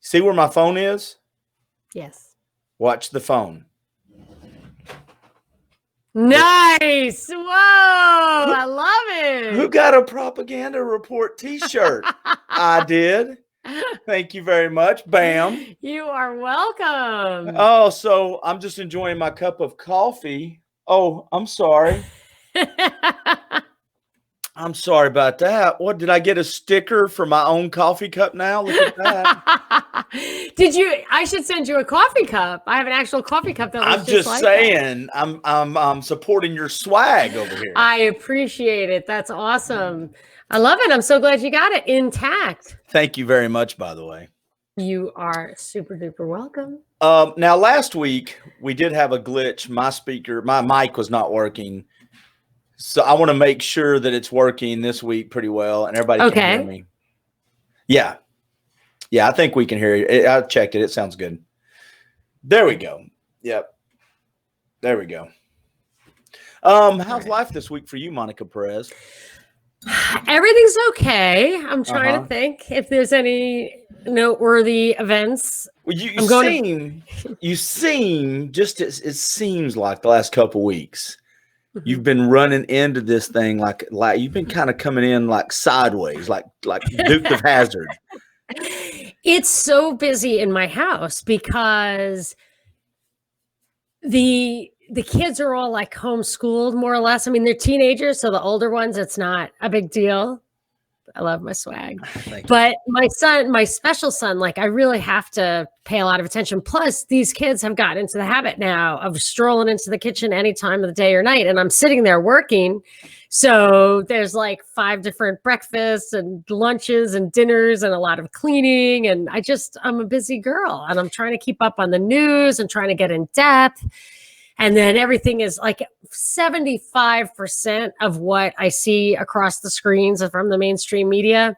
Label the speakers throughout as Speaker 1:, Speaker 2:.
Speaker 1: See where my phone is?
Speaker 2: Yes.
Speaker 1: Watch the phone.
Speaker 2: Nice. Whoa. I love it.
Speaker 1: Who got a propaganda report t-shirt? I did. Thank you very much. Bam.
Speaker 2: You are welcome.
Speaker 1: Oh, so I'm just enjoying my cup of coffee. Oh, I'm sorry. I'm sorry about that. What, did I get a sticker for my own coffee cup now? Look at that.
Speaker 2: I should send you a coffee cup. I have an actual coffee cup that looks
Speaker 1: I'm just
Speaker 2: like
Speaker 1: saying, that. I'm supporting your swag over here.
Speaker 2: I appreciate it. That's awesome. I love it. I'm so glad you got it intact.
Speaker 1: Thank you very much, by the way.
Speaker 2: You are super duper welcome.
Speaker 1: Now, last week we did have a glitch. My mic was not working. So I want to make sure that it's working this week pretty well and everybody can hear me. Yeah. Yeah, I think we can hear you. I checked it. It sounds good. There we go. Yep. There we go. How's life this week for you, Monica Perez?
Speaker 2: Everything's okay. I'm trying to think if there's any noteworthy events.
Speaker 1: Well, you seem just it seems like the last couple weeks you've been running into this thing like you've been kind of coming in like sideways, like Duke of Hazzard.
Speaker 2: It's so busy in my house because the kids are all like homeschooled more or less. I mean, they're teenagers, so the older ones, it's not a big deal. I love my swag. But my son, my special son, like I really have to pay a lot of attention. Plus, these kids have gotten into the habit now of strolling into the kitchen any time of the day or night. And I'm sitting there working. So there's like 5 different breakfasts and lunches and dinners and a lot of cleaning. And I'm a busy girl and I'm trying to keep up on the news and trying to get in depth. And then everything is like 75% of what I see across the screens from the mainstream media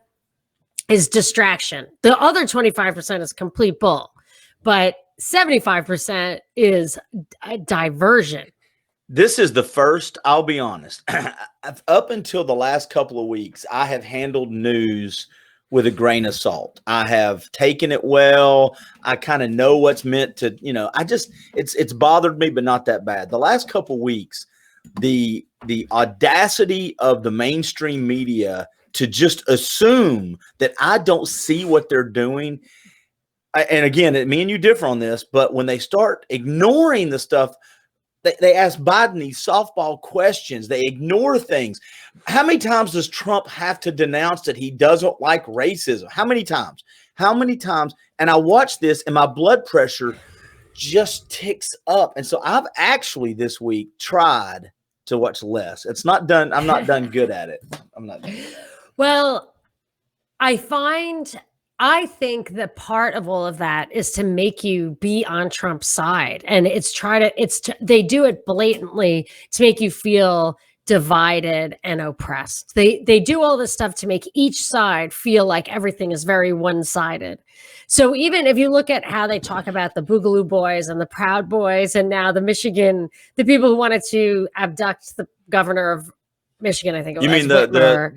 Speaker 2: is distraction. The other 25% is complete bull, but 75% is a diversion.
Speaker 1: This is the first, I'll be honest, up until the last couple of weeks, I have handled news with a grain of salt. I have taken it well. I kind of know what's meant to, it's bothered me, but not that bad. The last couple of weeks, the audacity of the mainstream media to just assume that I don't see what they're doing. And again, me and you differ on this, but when they start ignoring the stuff, they ask Biden these softball questions. They ignore things. How many times does Trump have to denounce that he doesn't like racism? How many times? How many times? And I watch this and my blood pressure just ticks up. And so I've actually this week tried to watch less. It's not done. I'm not done good at it. I'm not done good at it.
Speaker 2: Well, I think that part of all of that is to make you be on Trump's side. And they do it blatantly to make you feel divided and oppressed. They do all this stuff to make each side feel like everything is very one-sided. So even if you look at how they talk about the Boogaloo Boys and the Proud Boys, and now the people who wanted to abduct the governor of Michigan, I think it was.
Speaker 1: You mean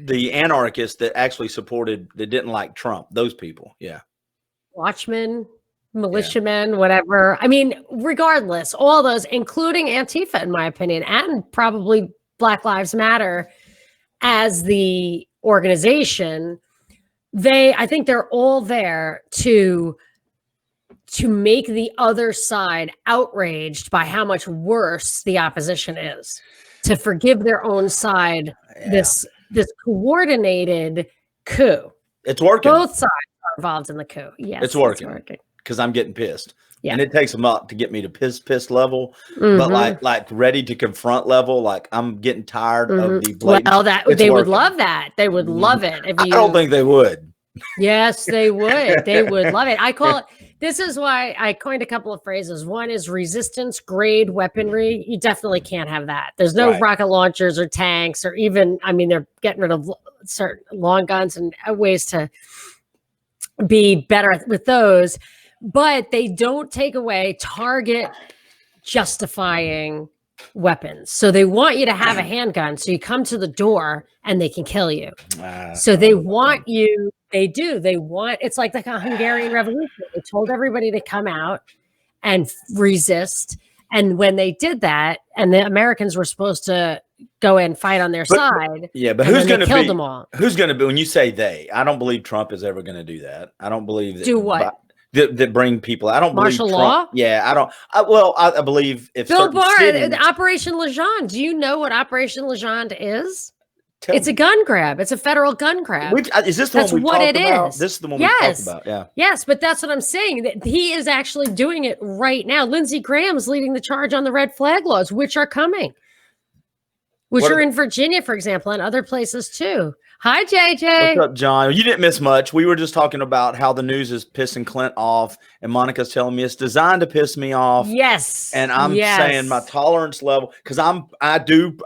Speaker 1: the anarchists that actually that didn't like Trump, those people. Yeah.
Speaker 2: Watchmen, militiamen, whatever. I mean, regardless, all those, including Antifa, in my opinion, and probably Black Lives Matter as the organization, I think they're all there to make the other side outraged by how much worse the opposition is, to forgive their own side this coordinated coup.
Speaker 1: It's working.
Speaker 2: Both sides are involved in the coup. Yes,
Speaker 1: it's working because I'm getting pissed.
Speaker 2: Yeah.
Speaker 1: And it takes a lot to get me to piss level, but like ready to confront level. Like I'm getting tired of the blatant.
Speaker 2: Well, they would love that. They would love it. I
Speaker 1: don't think they would.
Speaker 2: Yes, they would. They would love it. I call it. This is why I coined a couple of phrases. One is resistance grade weaponry. You definitely can't have that. There's no rocket launchers or tanks or even, they're getting rid of certain long guns and ways to be better with those, but they don't take away target justifying weapons. So they want you to have a handgun. So you come to the door and they can kill you. So they want you They do. They want, it's like a Hungarian Revolution. They told everybody to come out and resist. And when they did that, and the Americans were supposed to go in and fight on their side.
Speaker 1: Yeah, but who's going to
Speaker 2: kill them all?
Speaker 1: Who's going to be, when you say they, I don't believe Trump is ever going to do that. I don't believe that.
Speaker 2: Do what?
Speaker 1: That bring people. I don't
Speaker 2: martial
Speaker 1: believe
Speaker 2: law.
Speaker 1: Yeah, I don't. I believe if
Speaker 2: Bill Barr,
Speaker 1: cities,
Speaker 2: Operation Legendre. Do you know what Operation Legendre is? It's a gun grab. It's a federal gun grab.
Speaker 1: Is this the one we talked about? This is the one we talked about. Yeah.
Speaker 2: Yes, but that's what I'm saying. That he is actually doing it right now. Lindsey Graham's leading the charge on the red flag laws, which are coming, which are in Virginia, for example, and other places too. Hi, JJ.
Speaker 1: What's up, John? You didn't miss much. We were just talking about how the news is pissing Clint off, and Monica's telling me it's designed to piss me off.
Speaker 2: Yes.
Speaker 1: And I'm saying my tolerance level, because I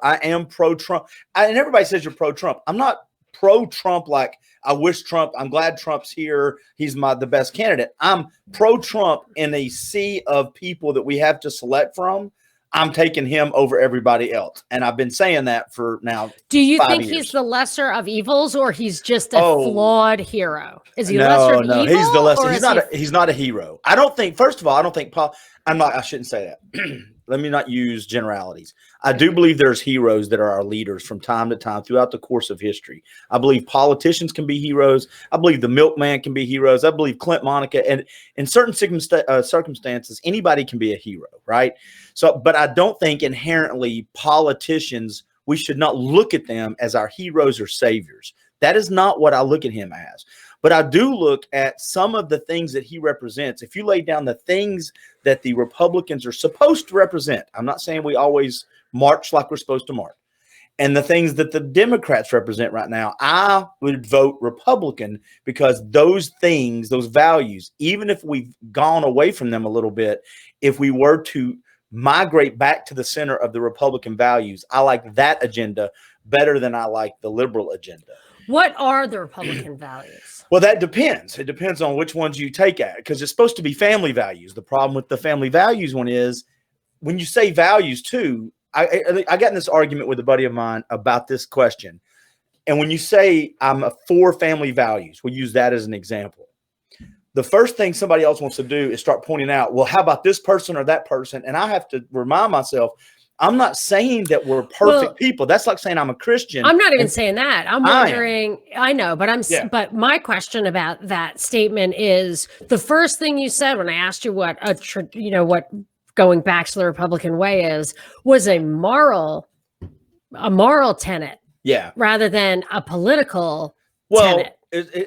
Speaker 1: am pro-Trump. And everybody says you're pro-Trump. I'm not pro-Trump like I wish Trump, I'm glad Trump's here. He's the best candidate. I'm pro-Trump in a sea of people that we have to select from. I'm taking him over everybody else. And I've been saying that for now.
Speaker 2: Do you think he's the lesser of evils, or he's just a flawed hero? Is he lesser of evil?
Speaker 1: He's the lesser. He's not a hero. I don't think, first of all, I shouldn't say that. Let me not use generalities. I do believe there's heroes that are our leaders from time to time throughout the course of history. I believe politicians can be heroes. I believe the milkman can be heroes. I believe Clint, Monica, and in certain circumstances, anybody can be a hero, right? So, but I don't think inherently politicians, we should not look at them as our heroes or saviors. That is not what I look at him as. But I do look at some of the things that he represents. If you lay down the things that the Republicans are supposed to represent, I'm not saying we always march like we're supposed to march, and the things that the Democrats represent right now, I would vote Republican, because those things, those values, even if we've gone away from them a little bit, if we were to migrate back to the center of the Republican values, I like that agenda better than I like the liberal agenda.
Speaker 2: What are the Republican values?
Speaker 1: Well, that depends. It depends on which ones you take at, because it's supposed to be family values. The problem with the family values one is when you say values too, I got in this argument with a buddy of mine about this question. And when you say I'm for family values, we'll use that as an example. The first thing somebody else wants to do is start pointing out, well, how about this person or that person? And I have to remind myself, I'm not saying that we're perfect people. That's like saying I'm a Christian.
Speaker 2: I'm not even saying that. I'm wondering, I know, but but my question about that statement is, the first thing you said when I asked you what what going back to the Republican way was a moral tenet.
Speaker 1: Yeah.
Speaker 2: Rather than a political tenet.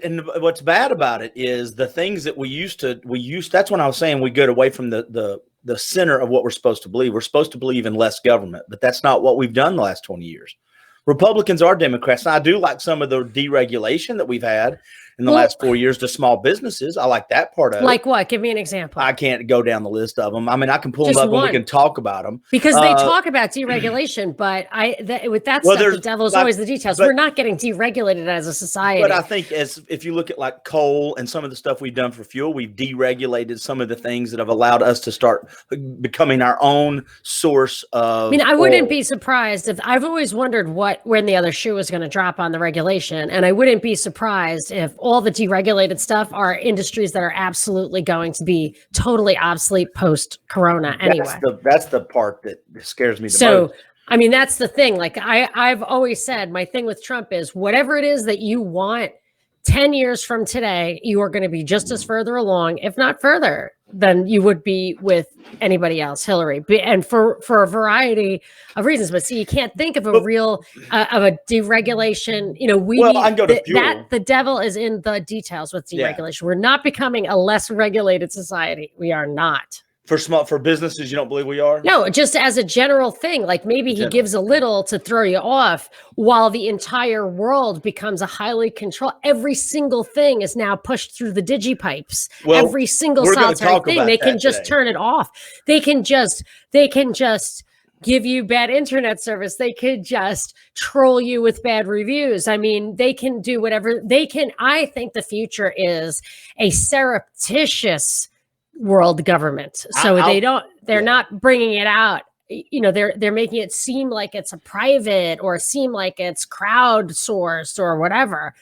Speaker 1: And what's bad about it is the things that we used, that's when I was saying we get away from the center of what we're supposed to believe. We're supposed to believe in less government, but that's not what we've done the last 20 years. Republicans are Democrats. And I do like some of the deregulation that we've had in the last 4 years to small businesses. I like that part of it.
Speaker 2: Like what? Give me an example.
Speaker 1: I can't go down the list of them. I mean, I can pull them up and we can talk about them.
Speaker 2: Because they talk about deregulation, but with that stuff, the devil's always the details. We're not getting deregulated as a society.
Speaker 1: But I think if you look at like coal and some of the stuff we've done for fuel, we've deregulated some of the things that have allowed us to start becoming our own source of
Speaker 2: I wouldn't be surprised if, I've always wondered when the other shoe was going to drop on the regulation. And I wouldn't be surprised if all the deregulated stuff are industries that are absolutely going to be totally obsolete post-corona anyway.
Speaker 1: That's the part that scares me the most.
Speaker 2: I mean, that's the thing. Like I've always said, my thing with Trump is whatever it is that you want 10 years from today, you are going to be just as further along, if not further, than you would be with anybody else, Hillary, and for a variety of reasons. But see, you can't think of a real of a deregulation. The devil is in the details with deregulation. We're not becoming a less regulated society. We are not.
Speaker 1: For businesses, you don't believe we are?
Speaker 2: No, just as a general thing, like maybe he gives a little to throw you off while the entire world becomes a highly controlled. Every single thing is now pushed through the digipipes. Every single solitary thing. They can just turn it off. They can just give you bad internet service. They could just troll you with bad reviews. I mean, they can do whatever they can. I think the future is a surreptitious world government. So they're not bringing it out. They're making it seem like it's a private or seem like it's crowdsourced or whatever.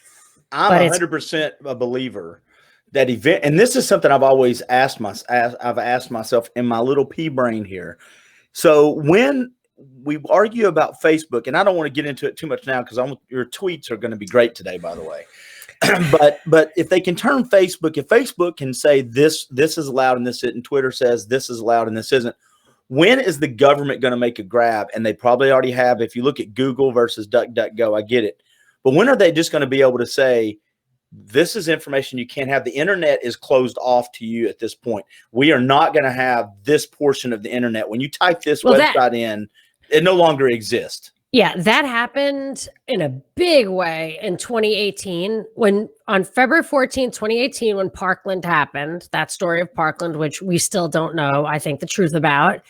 Speaker 1: I'm 100% a believer that event, and this is something I've always asked myself in my little pea brain here. So when we argue about Facebook, and I don't want to get into it too much now because your tweets are going to be great today, by the way. but if they can turn Facebook, if Facebook can say this is allowed and this isn't, Twitter says this is allowed and this isn't, when is the government going to make a grab? And they probably already have. If you look at Google versus DuckDuckGo, I get it. But when are they just going to be able to say, this is information you can't have? The internet is closed off to you at this point. We are not going to have this portion of the internet. When you type this website in, it no longer exists.
Speaker 2: Yeah, that happened in a big way in 2018 when on February 14th, 2018, when Parkland happened, that story of Parkland, which we still don't know, I think, the truth about.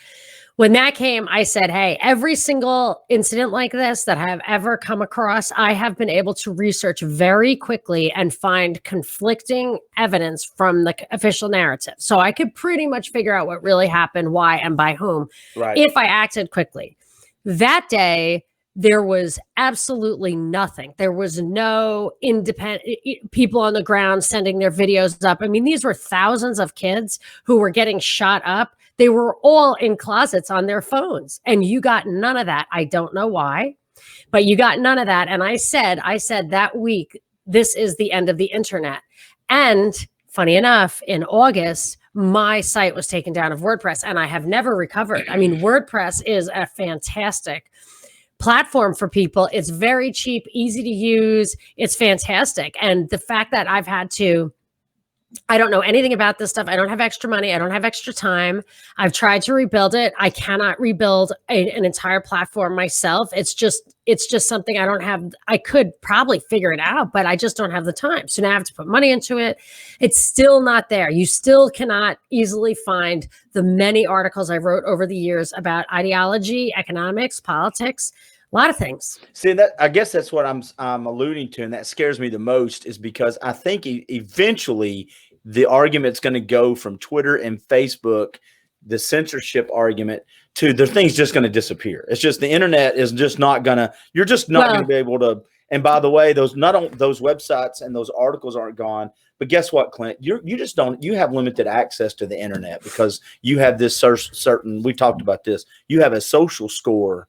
Speaker 2: When that came, I said, hey, every single incident like this that I have ever come across, I have been able to research very quickly and find conflicting evidence from the official narrative. So I could pretty much figure out what really happened, why, and by whom, if I acted quickly. That day, there was absolutely nothing. There was no independent people on the ground sending their videos up. I mean, these were thousands of kids who were getting shot up. They were all in closets on their phones, and you got none of that. I don't know why, but you got none of that. And I said that week, this is the end of the internet. And funny enough, in August, my site was taken down of WordPress, and I have never recovered. I mean, WordPress is a fantastic platform for people. It's very cheap, easy to use. It's fantastic. And the fact that I've had to, I don't know anything about this stuff. I don't have extra money. I don't have extra time. I've tried to rebuild it. I cannot rebuild an entire platform myself. It's just something I don't have. I could probably figure it out, but I just don't have the time. So now I have to put money into it. It's still not there. You still cannot easily find the many articles I wrote over the years about ideology, economics, politics, a lot of things.
Speaker 1: See, that I guess that's what I'm alluding to, and that scares me the most, is because I think eventually the argument's going to go from Twitter and Facebook, the censorship argument, to the thing's just going to disappear. It's just the internet is just not going to. You're just not going to be able to. And by the way, those websites and those articles aren't gone. But guess what, Clint? You just don't. You have limited access to the internet because you have this certain. We talked about this. You have a social score.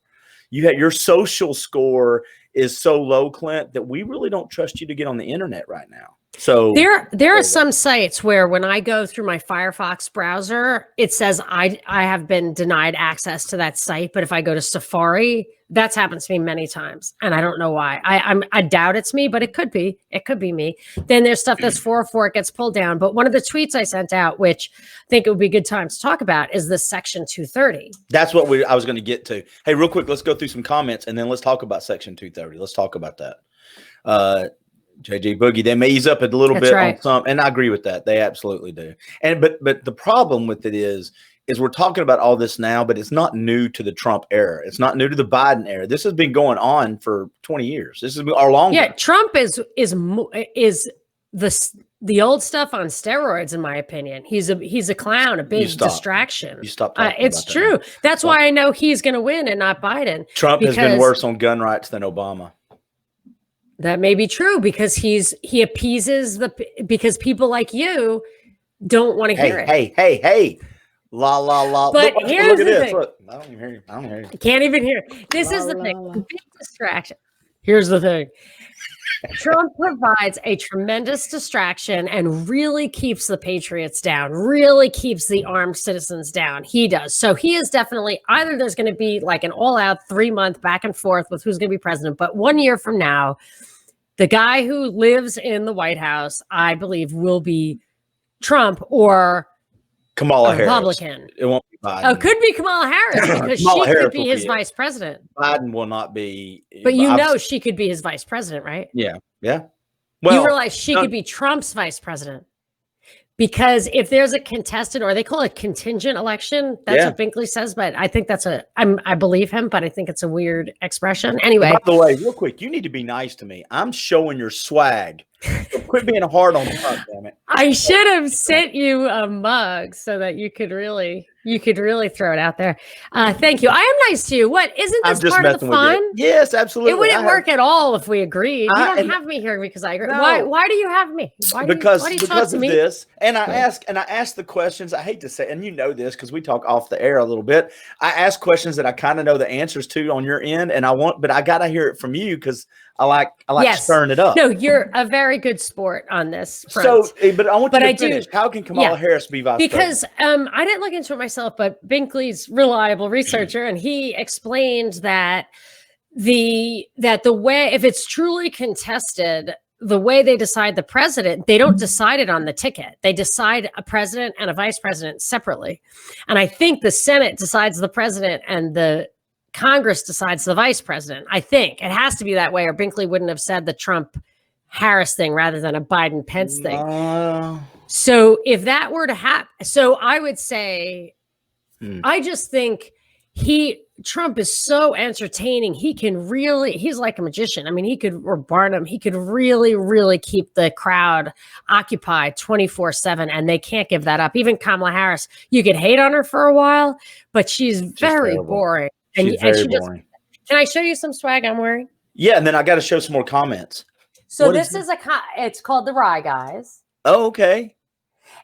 Speaker 1: Your social score is so low, Clint, that we really don't trust you to get on the internet right now. So
Speaker 2: there are some sites where when I go through my Firefox browser, it says I have been denied access to that site. But if I go to Safari, that's happened to me many times, and I don't know why. I doubt it's me, but it could be. It could be me. Then there's stuff that's 404, it gets pulled down. But one of the tweets I sent out, which I think it would be a good time to talk about, is the Section 230.
Speaker 1: That's what I was going to get to. Hey, real quick, let's go through some comments, and then let's talk about Section 230. Let's talk about that. JJ Boogie, they may ease up a little bit on some, and I agree with that. They absolutely do. And but the problem with it is we're talking about all this now, but it's not new to the Trump era. It's not new to the Biden era. This has been going on for 20 years. This is our longer.
Speaker 2: Yeah, Trump is the old stuff on steroids, in my opinion. He's a clown, a big distraction.
Speaker 1: You stop.
Speaker 2: It's true. That's why I know he's going to win and not Biden.
Speaker 1: Trump has been worse on gun rights than Obama.
Speaker 2: That may be true because he appeases because people like you don't want to hear it.
Speaker 1: Hey. La la la.
Speaker 2: But here's the thing.
Speaker 1: Look, I don't even hear you. I don't hear you.
Speaker 2: I can't even hear it. This is the thing. The big distraction. Here's the thing. Trump provides a tremendous distraction and really keeps the patriots down, really keeps the armed citizens down. He does. So he is definitely, either there's going to be like an all-out 3-month back and forth with who's going to be president, but 1 year from now, the guy who lives in the White House, I believe, will be Trump or
Speaker 1: Kamala Harris.
Speaker 2: Republican.
Speaker 1: It won't be Biden.
Speaker 2: Oh, could be Kamala Harris because she could be his vice president.
Speaker 1: Biden will not be.
Speaker 2: But you know she could be his vice president, right?
Speaker 1: Yeah. Well,
Speaker 2: you realize she could be Trump's vice president. Because if there's a contested, or they call it contingent election, that's what Binkley says. But I think that's I believe him, but I think it's a weird expression. Anyway.
Speaker 1: By the way, real quick, you need to be nice to me. I'm showing your swag. So quit being hard on Trump, damn it.
Speaker 2: I should have sent you a mug so that you could really You could really throw it out there. Thank you. I am nice to you. What, isn't this part of the fun?
Speaker 1: Yes, absolutely.
Speaker 2: It wouldn't work at all if we agreed. You don't have me here because I agree. No. Why do you have me?
Speaker 1: Because of this. And I ask the questions. I hate to say, and you know this because we talk off the air a little bit. I ask questions that I kind of know the answers to on your end, and but I gotta hear it from you because I like stirring it up.
Speaker 2: No, you're a very good sport on this front.
Speaker 1: So, but I want you to finish. How can Kamala Harris be vice president?
Speaker 2: Because I didn't look into it myself, but Binkley's reliable researcher, and he explained that the way, if it's truly contested, the way they decide the president, they don't decide it on the ticket. They decide a president and a vice president separately. And I think the Senate decides the president and the Congress decides the vice president. I think it has to be that way, or Binkley wouldn't have said the Trump-Harris thing rather than a Biden-Pence thing. So if that were to happen, so I would say, I just think Trump is so entertaining. He's like a magician. I mean, or Barnum, he could really, really keep the crowd occupied 24/7, and they can't give that up. Even Kamala Harris, you could hate on her for a while, but she's very boring.
Speaker 1: She's very boring.
Speaker 2: Can I show you some swag I'm wearing?
Speaker 1: Yeah, and then I got to show some more comments.
Speaker 2: So this is it's called the Rye Guys.
Speaker 1: Oh, okay.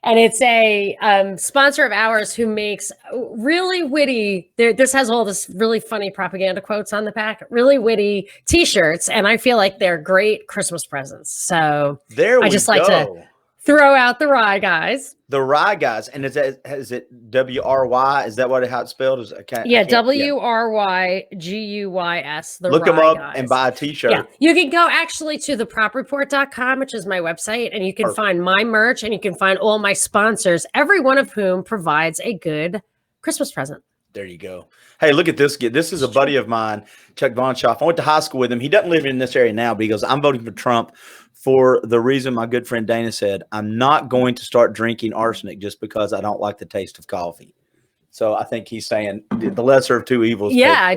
Speaker 2: And it's a sponsor of ours who makes really witty. This has all this really funny propaganda quotes on the back, really witty T-shirts, and I feel like they're great Christmas presents. So I just like to throw out the Rye Guys.
Speaker 1: The Rye Guys, and is it WRY? Is that how it's spelled?
Speaker 2: WRYGUYS.
Speaker 1: Look them up and buy a T-shirt.
Speaker 2: Yeah, you can go actually to thepropreport.com, which is my website, and you can find my merch, and you can find all my sponsors, every one of whom provides a good Christmas present.
Speaker 1: There you go. Hey, look at this. This is a buddy of mine, Chuck Vonshoff. I went to high school with him. He doesn't live in this area now, but he goes, I'm voting for Trump for the reason my good friend Dana said, I'm not going to start drinking arsenic just because I don't like the taste of coffee. So I think he's saying the lesser of two evils.
Speaker 2: Yeah, I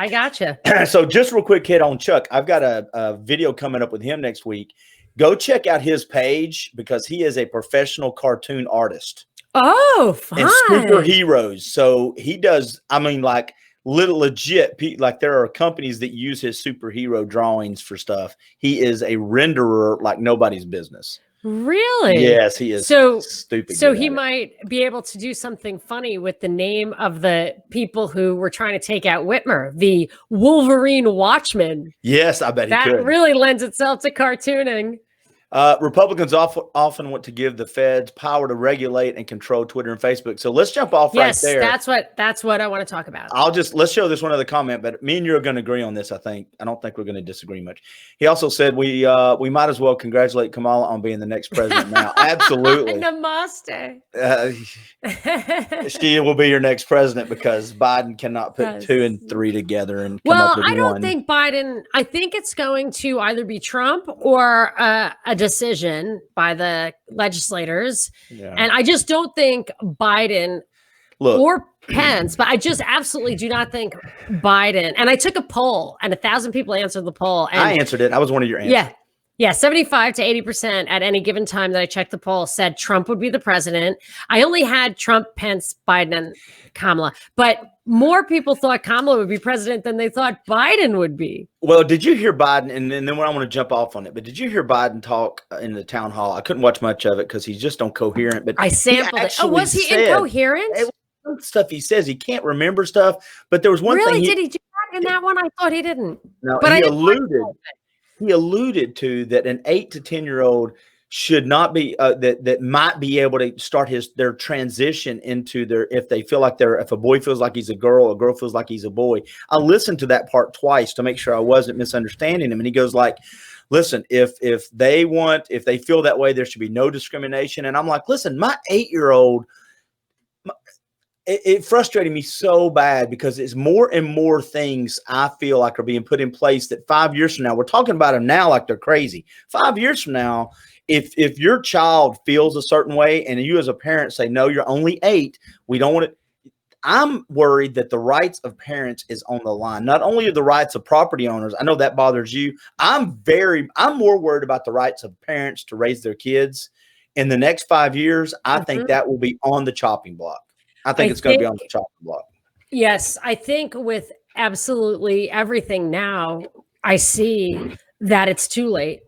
Speaker 2: gotcha.
Speaker 1: So just real quick, kid, on Chuck, I've got a video coming up with him next week. Go check out his page because he is a professional cartoon artist.
Speaker 2: Oh, fun.
Speaker 1: And superheroes. So he does, like legit, like there are companies that use his superhero drawings for stuff. He is a renderer like nobody's business.
Speaker 2: Really?
Speaker 1: Yes, he is.
Speaker 2: So
Speaker 1: stupid.
Speaker 2: So he might be able to do something funny with the name of the people who were trying to take out Whitmer, the Wolverine Watchmen.
Speaker 1: Yes, I bet he could.
Speaker 2: That really lends itself to cartooning.
Speaker 1: Republicans often want to give the feds power to regulate and control Twitter and Facebook. So let's jump off right there.
Speaker 2: That's what I want to talk about.
Speaker 1: Let's show this one other comment, but me and you are going to agree on this. I don't think we're going to disagree much. He also said we might as well congratulate Kamala on being the next president now. Absolutely.
Speaker 2: Namaste.
Speaker 1: She will be your next president because Biden cannot put 2 and 3 together and come up with one.
Speaker 2: I don't think Biden. I think it's going to either be Trump or a decision by the legislators. Yeah. And I just don't think Biden or Pence, but I just absolutely do not think Biden. And I took a poll and 1,000 people answered the poll. And
Speaker 1: I answered it. I was one of your answers.
Speaker 2: Yeah. 75 to 80% at any given time that I checked the poll said Trump would be the president. I only had Trump, Pence, Biden, and Kamala, but more people thought Kamala would be president than they thought Biden would be.
Speaker 1: Well, did you hear Biden? And then when I want to jump off on it, but did you hear Biden talk in the town hall? I couldn't watch much of it because he's just incoherent. But
Speaker 2: I sampled it. Oh, was he incoherent?
Speaker 1: Stuff he says he can't remember stuff. But there was one thing.
Speaker 2: Did he do that in that one? I thought he didn't.
Speaker 1: No, but he alluded to that an 8 to 10-year-old should not be that might be able to start their transition into if they feel like if a boy feels like he's a girl feels like he's a boy. I listened to that part twice to make sure I wasn't misunderstanding him. And he goes like, listen, if they feel that way, there should be no discrimination. And I'm like, listen, my 8-year-old, it frustrated me so bad because it's more and more things I feel like are being put in place that 5 years from now, we're talking about them now like they're crazy. 5 years from now, if your child feels a certain way and you as a parent say, no, you're only 8, we don't want it. I'm worried that the rights of parents is on the line. Not only are the rights of property owners. I know that bothers you. I'm more worried about the rights of parents to raise their kids in the next 5 years. I think that will be on the chopping block. I think it's going to be on the chopping block.
Speaker 2: Yes, I think with absolutely everything now, I see that it's too late.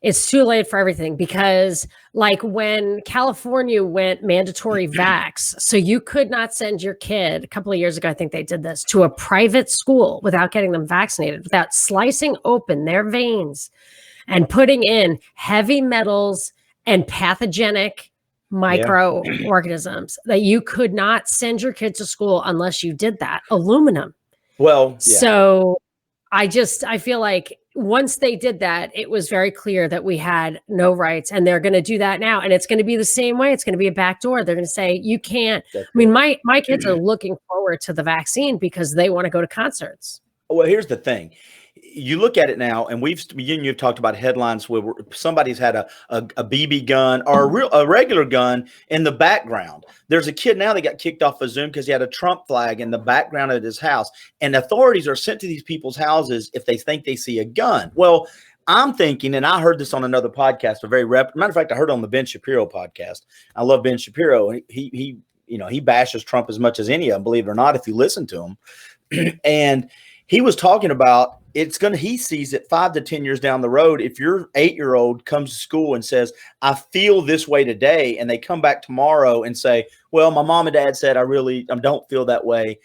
Speaker 2: It's too late for everything because, like, when California went mandatory vax, so you could not send your kid a couple of years ago, I think they did this, to a private school without getting them vaccinated, without slicing open their veins and putting in heavy metals and pathogenic microorganisms, that you could not send your kid to school unless you did that. Aluminum.
Speaker 1: Well, yeah.
Speaker 2: So I feel like once they did that, it was very clear that we had no rights, and they're going to do that now. And it's going to be the same way. It's going to be a backdoor. They're going to say, you can't. I mean, my kids are looking forward to the vaccine because they want to go to concerts.
Speaker 1: Well, here's the thing. You look at it now, and you've talked about headlines where somebody's had a BB gun or a regular gun in the background. There's a kid now that got kicked off of Zoom because he had a Trump flag in the background of his house, and authorities are sent to these people's houses if they think they see a gun. Well, I'm thinking, and I heard this on another podcast, matter of fact, I heard it on the Ben Shapiro podcast. I love Ben Shapiro. He bashes Trump as much as any of them, believe it or not, if you listen to him. And he was talking about he sees it 5 to 10 years down the road. If your 8-year-old comes to school and says, I feel this way today, and they come back tomorrow and say, well, my mom and dad said I don't feel that way.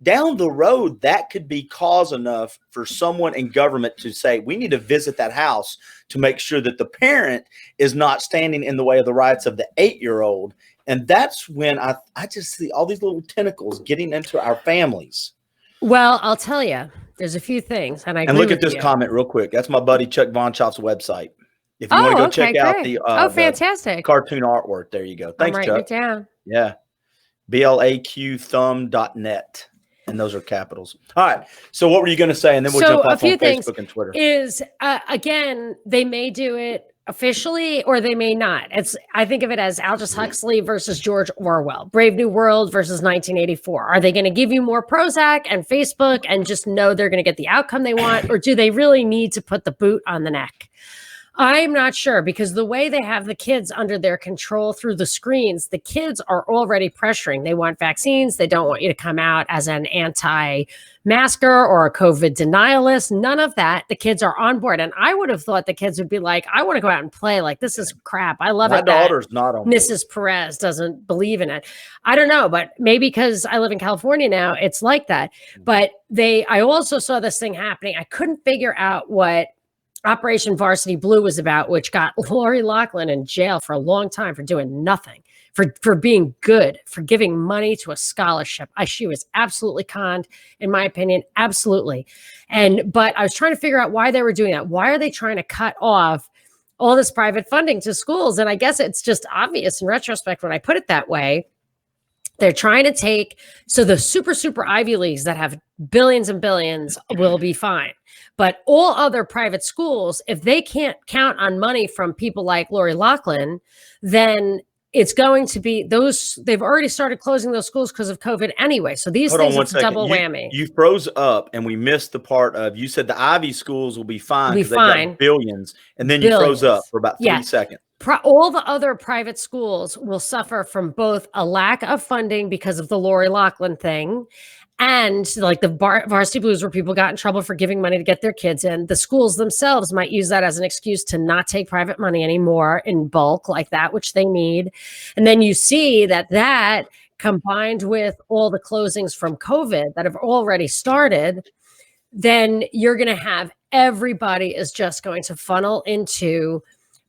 Speaker 1: Down the road, that could be cause enough for someone in government to say, we need to visit that house to make sure that the parent is not standing in the way of the rights of the 8-year-old. And that's when I just see all these little tentacles getting into our families.
Speaker 2: Well, I'll tell you, there's a few things. And look
Speaker 1: at this comment real quick. That's my buddy Chuck Von Chopp's website. If you want to go check out the
Speaker 2: fantastic
Speaker 1: cartoon artwork, there you go. Thanks,
Speaker 2: I'm
Speaker 1: Chuck.
Speaker 2: writing it down.
Speaker 1: Yeah. blaqthumb.net. And those are capitals. All right. So what were you going to say? And then we'll jump off on Facebook and Twitter.
Speaker 2: Is, again, they may do it officially or they may not. I think of it as Aldous Huxley versus George Orwell, Brave New World versus 1984. Are they going to give you more Prozac and Facebook and just know they're going to get the outcome they want? Or do they really need to put the boot on the neck? I'm not sure, because the way they have the kids under their control through the screens, the kids are already pressuring. They want vaccines. They don't want you to come out as an anti-masker or a COVID denialist. None of that. The kids are on board. And I would have thought the kids would be like, I want to go out and play. Like, this is crap. I love it.
Speaker 1: My daughter's not on board.
Speaker 2: Mrs. Perez doesn't believe in it. I don't know, but maybe because I live in California now, it's like that. But I also saw this thing happening. I couldn't figure out what Operation Varsity Blue was about, which got Lori Loughlin in jail for a long time for doing nothing, for being good, for giving money to a scholarship. She was absolutely conned, in my opinion, absolutely. But I was trying to figure out why they were doing that. Why are they trying to cut off all this private funding to schools? And I guess it's just obvious in retrospect when I put it that way. They're trying to take, so the super Ivy Leagues that have billions and billions will be fine. But all other private schools, if they can't count on money from people like Lori Loughlin, then it's going to be they've already started closing those schools because of COVID anyway. So these things, it's a double whammy.
Speaker 1: You froze up and we missed the part of, you said the Ivy schools will be fine because they've got billions. And then you froze up for about 3 seconds.
Speaker 2: All the other private schools will suffer from both a lack of funding because of the Lori Loughlin thing, and like the Varsity Blues, where people got in trouble for giving money to get their kids in. The schools themselves might use that as an excuse to not take private money anymore in bulk like that, which they need. And then you see that combined with all the closings from COVID that have already started, then you're going to have everybody is just going to funnel into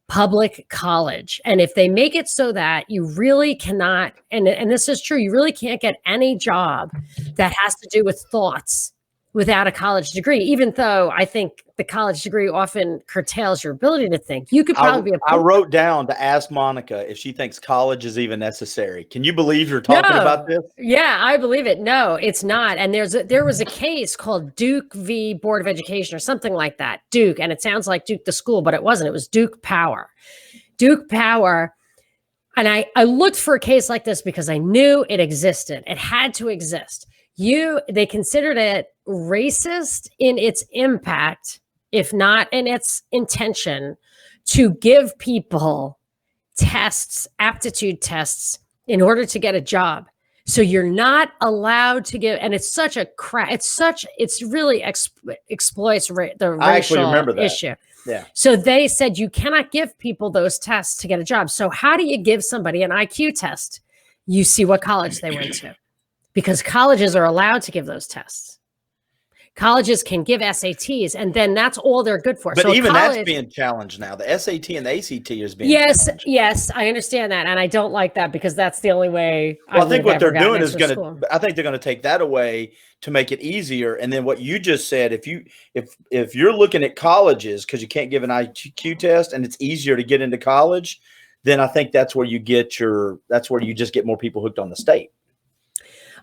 Speaker 2: public college. And if they make it so that you really cannot, and this is true, you really can't get any job that has to do with thoughts without a college degree, even though I think the college degree often curtails your ability to think. You could probably be
Speaker 1: I wrote down to ask Monica if she thinks college is even necessary. Can you believe you're talking about this?
Speaker 2: Yeah, I believe it. No, it's not. And there was a case called Duke v. Board of Education or something like that. Duke, and it sounds like Duke the school, but it wasn't. It was Duke Power. Duke Power. And I looked for a case like this because I knew it existed. It had to exist. They considered it racist in its impact, if not in its intention, to give people tests, aptitude tests, in order to get a job. So you're not allowed to give, and it's such a it's really exploits the
Speaker 1: I actually remember
Speaker 2: racial
Speaker 1: that.
Speaker 2: issue.
Speaker 1: Yeah.
Speaker 2: So they said you cannot give people those tests to get a job. So how do you give somebody an IQ test? You see what college they went to, because colleges are allowed to give those tests. Colleges can give SATs, and then that's all they're good for.
Speaker 1: But
Speaker 2: so
Speaker 1: even that's being challenged now. The SAT and the ACT is being challenged.
Speaker 2: Yes, I understand that, and I don't like that because that's the only way.
Speaker 1: Well, I think what they're doing is going to. I think they're going to take that away to make it easier. And then what you just said, if you're looking at colleges because you can't give an IQ test and it's easier to get into college, then I think that's where you just get more people hooked on the state.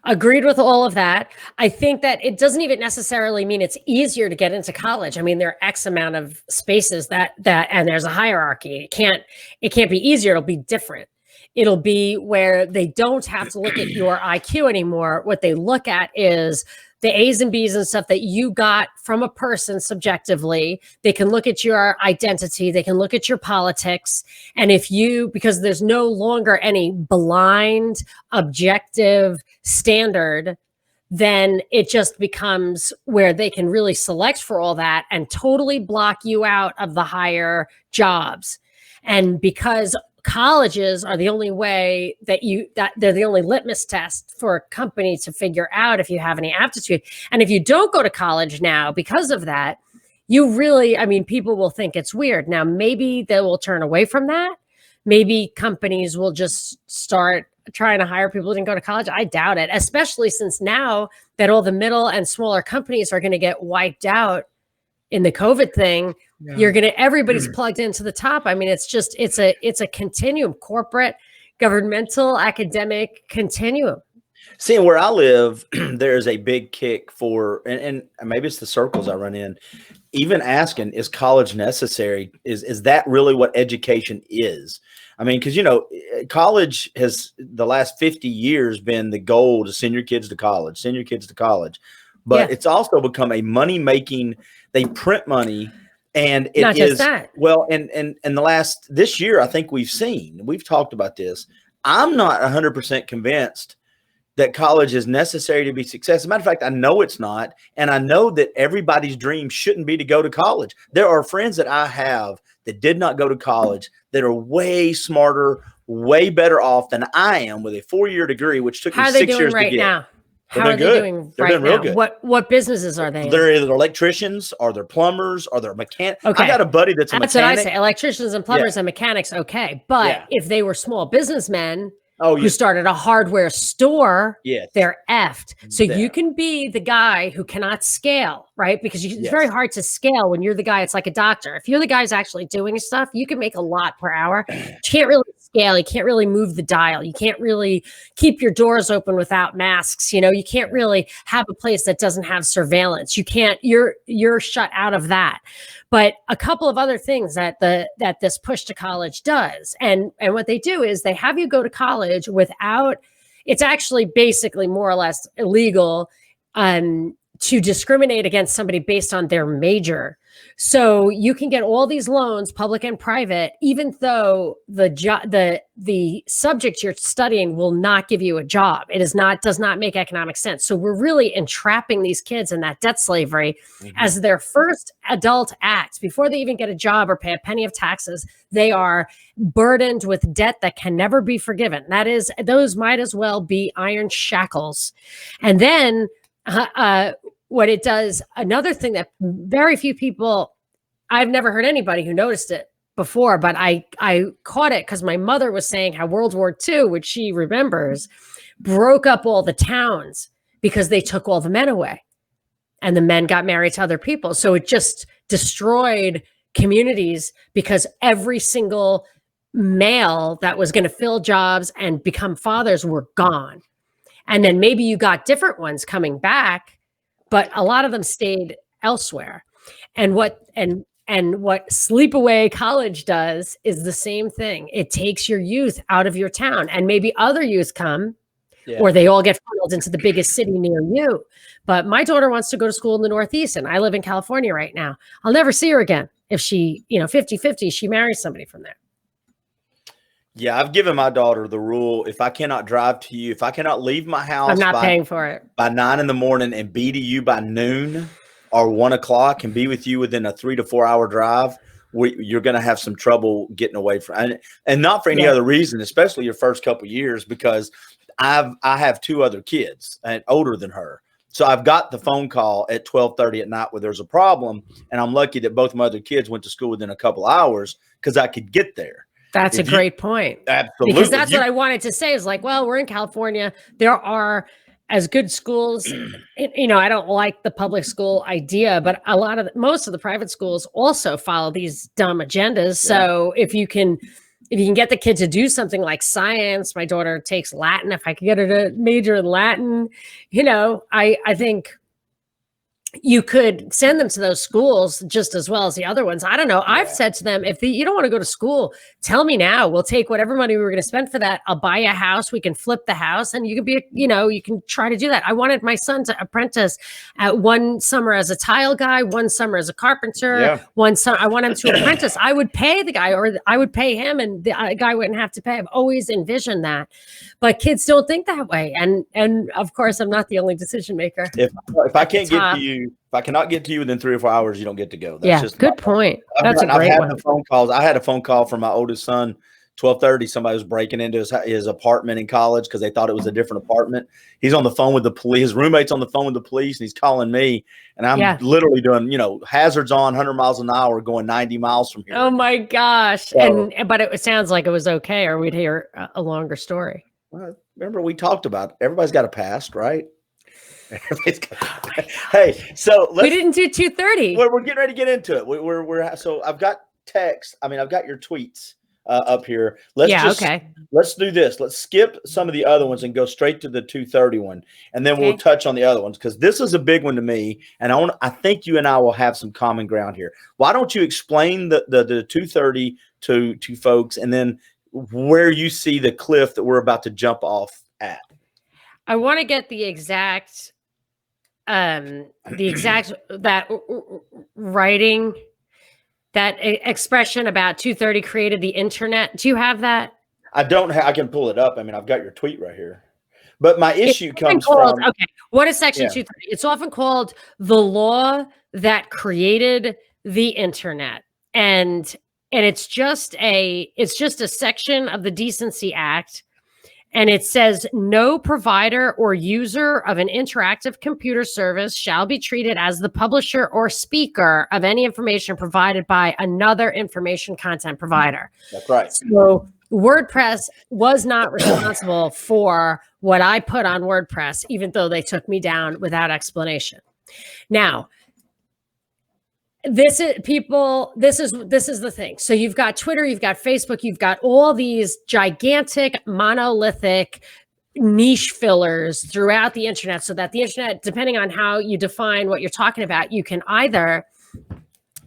Speaker 2: Agreed with all of that. I think that it doesn't even necessarily mean it's easier to get into college. I mean, there are X amount of spaces that and there's a hierarchy. It can't be easier. It'll be different. It'll be where they don't have to look at your IQ anymore. What they look at is the A's and B's and stuff that you got from a person subjectively. They can look at your identity. They can look at your politics. And because there's no longer any blind, objective standard, then it just becomes where they can really select for all that and totally block you out of the higher jobs. And because colleges are the only way that they're the only litmus test for a company to figure out if you have any aptitude. And if you don't go to college now because of that, people will think it's weird. Now, maybe they will turn away from that. Maybe companies will just start trying to hire people who didn't go to college. I doubt it, especially since now that all the middle and smaller companies are going to get wiped out in the COVID thing. Yeah. Everybody's plugged into the top. I mean, it's a continuum, corporate, governmental, academic continuum.
Speaker 1: Seeing where I live, there's a big kick for, and maybe it's the circles I run in, even asking, is college necessary? Is that really what education is? I mean, because, college has the last 50 years been the goal to send your kids to college, But it's also become a money-making, they print money. And it
Speaker 2: Not
Speaker 1: is
Speaker 2: just that.
Speaker 1: Well, and this year, I think we've talked about this. I'm not 100% convinced that college is necessary to be successful. As a matter of fact, I know it's not. And I know that everybody's dream shouldn't be to go to college. There are friends that I have that did not go to college that are way smarter, way better off than I am with a 4-year degree, which took me 6 years to get.
Speaker 2: Now? How are they doing right now? Good. What businesses are they in?
Speaker 1: They're either electricians or they're plumbers or they're mechanics. Okay. I got a buddy that's a mechanic.
Speaker 2: That's what I say. Electricians and plumbers and mechanics, okay. But if they were small businesmen who started a hardware store, they're effed. So you can be the guy who cannot scale, right? Because it's very hard to scale when you're the guy. It's like a doctor. If you're the guy who's actually doing stuff, you can make a lot per hour. You can't really scale. You can't really move the dial. You can't really keep your doors open without masks. You can't really have a place that doesn't have surveillance. You can't, you're shut out of that. But a couple of other things that this push to college does, and what they do is they have you go to college without, it's actually basically more or less illegal to discriminate against somebody based on their major. So you can get all these loans, public and private, even though the subject you're studying will not give you a job. It does not make economic sense. So we're really entrapping these kids in that debt slavery as their first adult act. Before they even get a job or pay a penny of taxes, they are burdened with debt that can never be forgiven. Those might as well be iron shackles. And then what it does, another thing that very few people, I've never heard anybody who noticed it before, but I caught it because my mother was saying how World War II, which she remembers, broke up all the towns because they took all the men away and the men got married to other people. So it just destroyed communities because every single male that was going to fill jobs and become fathers were gone. And then maybe you got different ones coming back, but a lot of them stayed elsewhere. And what sleepaway college does is the same thing. It takes your youth out of your town, and maybe other youth come, or they all get funneled into the biggest city near you. But my daughter wants to go to school in the Northeast, and I live in California right now. I'll never see her again if she, 50-50, she marries somebody from there.
Speaker 1: Yeah, I've given my daughter the rule: if I cannot drive to you, if I cannot leave my house,
Speaker 2: I'm not paying for it
Speaker 1: by 9 a.m. and be to you by noon or 1 o'clock and be with you within a 3 to 4 hour drive, you're going to have some trouble getting away from, and not for any other reason, especially your first couple of years, because I have 2 other kids and older than her. So I've got the phone call at 12:30 at night where there's a problem, and I'm lucky that both my other kids went to school within a couple hours because I could get there.
Speaker 2: That's a great point.
Speaker 1: Absolutely.
Speaker 2: Because that's what I wanted to say is like, well, we're in California. There are as good schools. You know, I don't like the public school idea, but most of the private schools also follow these dumb agendas. So if you can get the kid to do something like science, my daughter takes Latin. If I could get her to major in Latin, you know, I think you could send them to those schools just as well as the other ones. I don't know. Yeah. I've said to them, if you don't want to go to school, tell me now. We'll take whatever money we were going to spend for that. I'll buy a house. We can flip the house and you can be, you know, you can try to do that. I wanted my son to apprentice at one summer as a tile guy, one summer as a carpenter, one summer. I want him to apprentice. I would pay the guy or I would pay him and the guy wouldn't have to pay. I've always envisioned that, but kids don't think that way. And of course I'm not the only decision maker.
Speaker 1: If I can't get to you, if I cannot get to you within 3 or 4 hours, you don't get to go. That's just
Speaker 2: good point. That's a great one.
Speaker 1: The phone calls. I had a phone call from my oldest son, 12:30. Somebody was breaking into his apartment in college because they thought it was a different apartment. He's on the phone with the police. His roommate's on the phone with the police, and he's calling me. And I'm literally doing, you know, hazards on 100 miles an hour going 90 miles from here.
Speaker 2: Oh, my gosh. So, but it sounds like it was okay, or we'd hear a longer story.
Speaker 1: Well, remember, we talked about everybody's got a past, right? Hey, so
Speaker 2: we didn't do 2:30.
Speaker 1: We're getting ready to get into it. So I've got text. I mean, I've got your tweets up here. Let's do this. Let's skip some of the other ones and go straight to the 2:30 one, and then we'll touch on the other ones because this is a big one to me, and I think you and I will have some common ground here. Why don't you explain the 2:30 to folks, and then where you see the cliff that we're about to jump off at?
Speaker 2: I want to get the exact that writing, that expression about 2:30 created the internet. Do you have that?
Speaker 1: I don't have. I can pull it up. I mean, I've got your tweet right here. But my issue comes from.
Speaker 2: Okay, what is Section 230? It's often called the law that created the internet, and it's just a section of the Decency Act. And it says no provider or user of an interactive computer service shall be treated as the publisher or speaker of any information provided by another information content provider.
Speaker 1: That's right.
Speaker 2: So WordPress was not responsible for what I put on WordPress, even though they took me down without explanation. Now, this is the thing. So you've got Twitter, you've got Facebook, you've got all these gigantic monolithic niche fillers throughout the internet, so that the internet, depending on how you define what you're talking about, you can either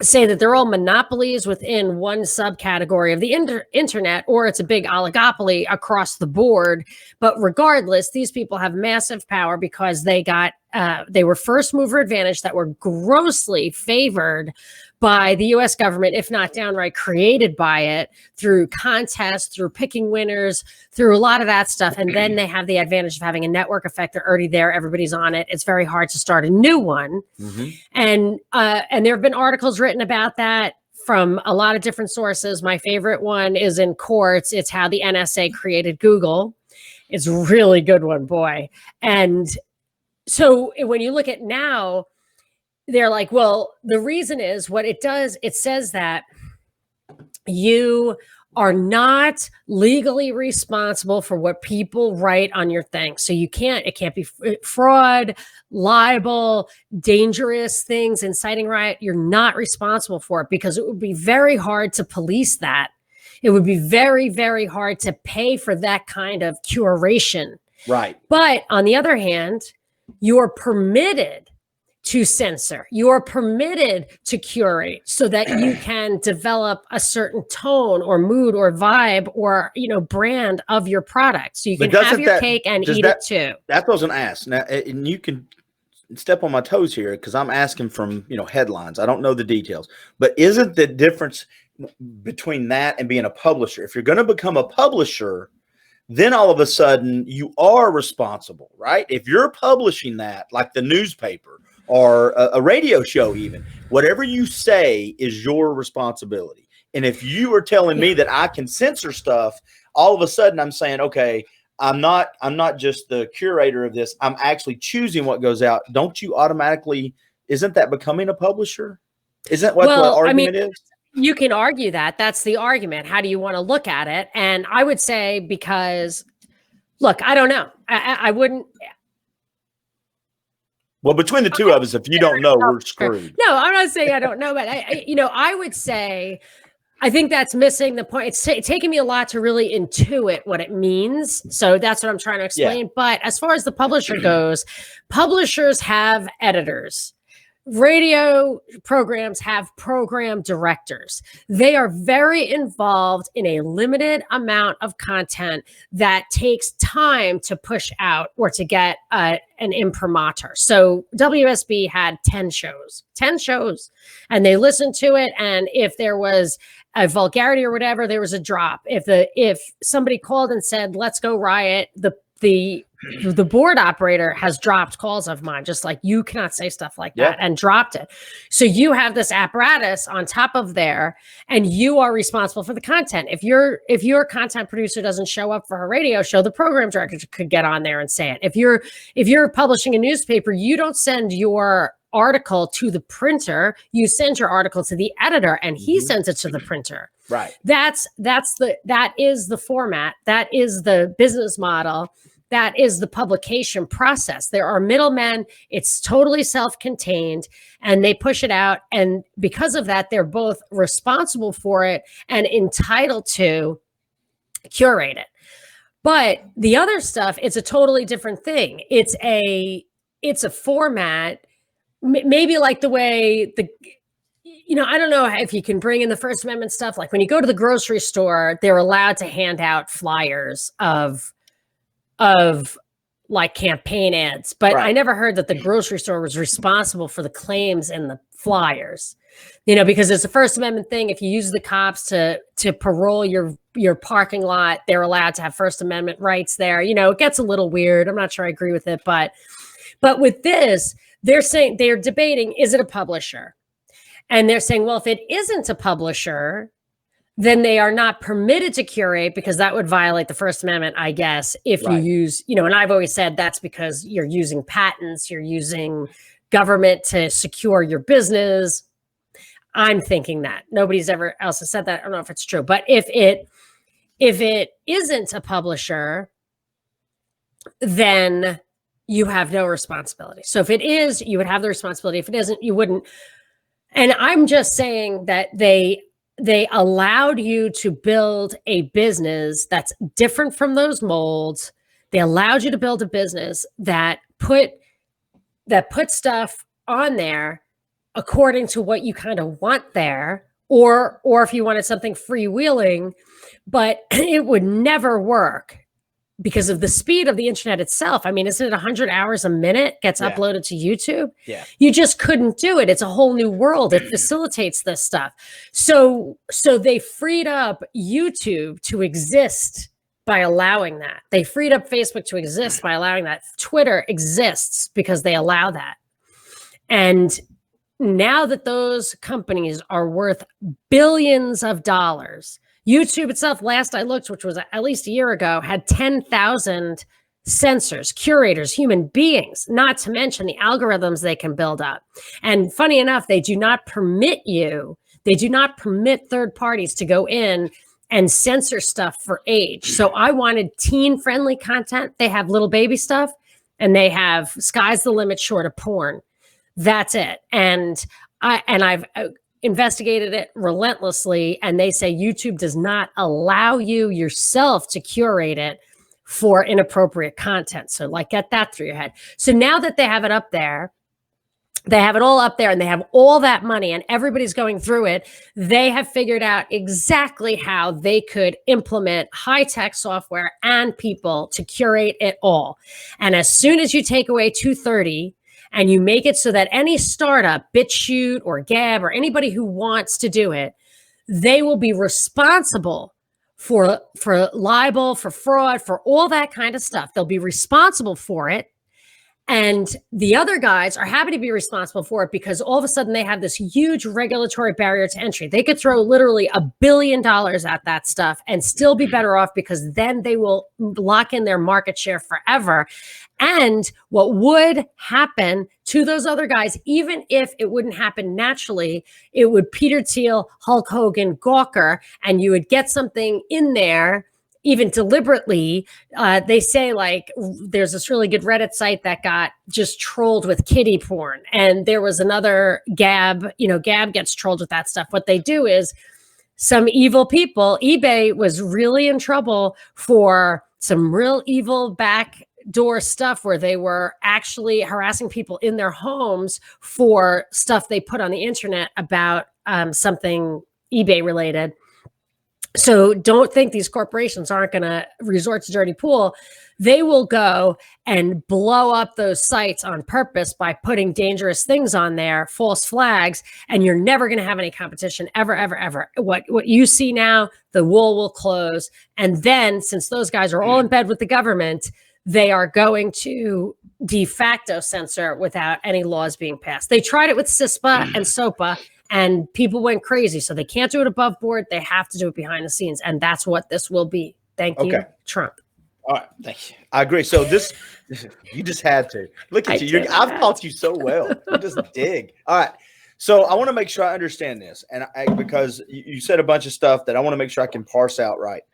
Speaker 2: say that they're all monopolies within one subcategory of the internet, or it's a big oligopoly across the board. But regardless, these people have massive power because they were first mover advantage that were grossly favored by the US government, if not downright created by it, through contests, through picking winners, through a lot of that stuff. And then they have the advantage of having a network effect. They're already there. Everybody's on it. It's very hard to start a new one. Mm-hmm. And there have been articles written about that from a lot of different sources. My favorite one is in Quartz. It's how the NSA created Google. It's a really good one, boy. And so when you look at now, they're like, well, the reason is what it does. It says that you are not legally responsible for what people write on your thing. So it can't be fraud, libel, dangerous things, inciting riot. You're not responsible for it because it would be very hard to police that. It would be very, very hard to pay for that kind of curation.
Speaker 1: Right.
Speaker 2: But on the other hand, you are permitted to censor. You are permitted to curate so that you can develop a certain tone or mood or vibe or, brand of your product. So you can have your cake and eat it too.
Speaker 1: That's what I was going to ask. Now, and you can step on my toes here because I'm asking from, headlines. I don't know the details. But isn't the difference between that and being a publisher. If you're going to become a publisher, then all of a sudden you are responsible, right? If you're publishing that, like the newspaper or a radio show, even whatever you say is your responsibility. And if you are telling me that I can censor stuff, all of a sudden I'm saying, okay, I'm not just the curator of this. I'm actually choosing what goes out. Don't you automatically, isn't that becoming a publisher? Isn't what the argument is?
Speaker 2: You can argue that. That's the argument. How do you want to look at it? And I would say, because, look, I don't know. I wouldn't.
Speaker 1: Well, between the two of us, if you don't know, we're screwed.
Speaker 2: No, I'm not saying I don't know, but I would say, I think that's missing the point. It's taking me a lot to really intuit what it means. So that's what I'm trying to explain. Yeah. But as far as the publisher goes, publishers have editors. Radio programs have program directors. They are very involved in a limited amount of content that takes time to push out or to get an imprimatur. So WSB had 10 shows, and they listened to it. And if there was a vulgarity or whatever, there was a drop. If somebody called and said, let's go riot, the board operator has dropped calls of mine, just like, you cannot say stuff like that, and dropped it. So you have this apparatus on top of there, and you are responsible for the content. If your content producer doesn't show up for a radio show, the program director could get on there and say it. If you're publishing a newspaper, you don't send your article to the printer, you send your article to the editor, and he sends it to the printer.
Speaker 1: Right.
Speaker 2: That is the format. That is the business model. That is the publication process. There are middlemen. It's totally self-contained, and they push it out. And because of that, they're both responsible for it and entitled to curate it. But the other stuff, it's a totally different thing. It's a format, maybe like the way I don't know if you can bring in the First Amendment stuff. Like when you go to the grocery store, they're allowed to hand out flyers of like campaign ads, but right. I never heard that the grocery store was responsible for the claims in the flyers, because it's a First Amendment thing. If you use the cops to parole your parking lot, they're allowed to have First Amendment rights there. It gets a little weird. I'm not sure I agree with it, but with this, they're debating, is it a publisher? And they're saying, well, if it isn't a publisher, then they are not permitted to curate, because that would violate the First Amendment, I guess, if you use, and I've always said that's because you're using patents, you're using government to secure your business. I'm thinking that. Nobody's ever else has said that. I don't know if it's true, but if it isn't a publisher, then you have no responsibility. So if it is, you would have the responsibility. If it isn't, you wouldn't. And I'm just saying that they allowed you to build a business that's different from those molds. They allowed you to build a business that put stuff on there according to what you kind of want there, or if you wanted something freewheeling, but it would never work because of the speed of the internet itself. I mean, isn't it 100 hours a minute gets uploaded to YouTube?
Speaker 1: Yeah.
Speaker 2: You just couldn't do it. It's a whole new world. It facilitates this stuff. So they freed up YouTube to exist by allowing that. They freed up Facebook to exist by allowing that. Twitter exists because they allow that. And now that those companies are worth billions of dollars, YouTube itself, last I looked, which was at least a year ago, had 10,000 censors, curators, human beings, not to mention the algorithms they can build up. And funny enough, they do not permit third parties to go in and censor stuff for age. So I wanted teen-friendly content. They have little baby stuff, and they have sky's the limit short of porn. That's it. And I've investigated it relentlessly, and they say YouTube does not allow you yourself to curate it for inappropriate content. So like, get that through your head. So now that they have it up there, they have it all up there, and they have all that money, and everybody's going through it. They have figured out exactly how they could implement high-tech software and people to curate it all. And as soon as you take away 230, and you make it so that any startup, BitChute or Gab or anybody who wants to do it, they will be responsible for libel, for fraud, for all that kind of stuff. They'll be responsible for it. And the other guys are happy to be responsible for it because all of a sudden they have this huge regulatory barrier to entry. They could throw literally $1 billion at that stuff and still be better off because then they will lock in their market share forever. And what would happen to those other guys, even if it wouldn't happen naturally, it would Peter Thiel, Hulk Hogan, Gawker, and you would get something in there even deliberately. They say like there's this really good Reddit site that got just trolled with kiddie porn. And there was another Gab, Gab gets trolled with that stuff. What they do is some evil people, eBay was really in trouble for some real evil backdoor stuff where they were actually harassing people in their homes for stuff they put on the internet about something eBay related. So don't think these corporations aren't going to resort to dirty pool. They will go and blow up those sites on purpose by putting dangerous things on there, false flags, and you're never going to have any competition ever, ever, ever. What you see now, the wool will close. And then since those guys are all in bed with the government, they are going to de facto censor without any laws being passed. They tried it with CISPA and SOPA. And people went crazy. So they can't do it above board. They have to do it behind the scenes. And that's what this will be. Thank you, Trump.
Speaker 1: All right. Thank you. I agree. So you just had to. Look at you. I've taught you so well. You just dig. All right. So I want to make sure I understand this. And because you said a bunch of stuff that I want to make sure I can parse out right.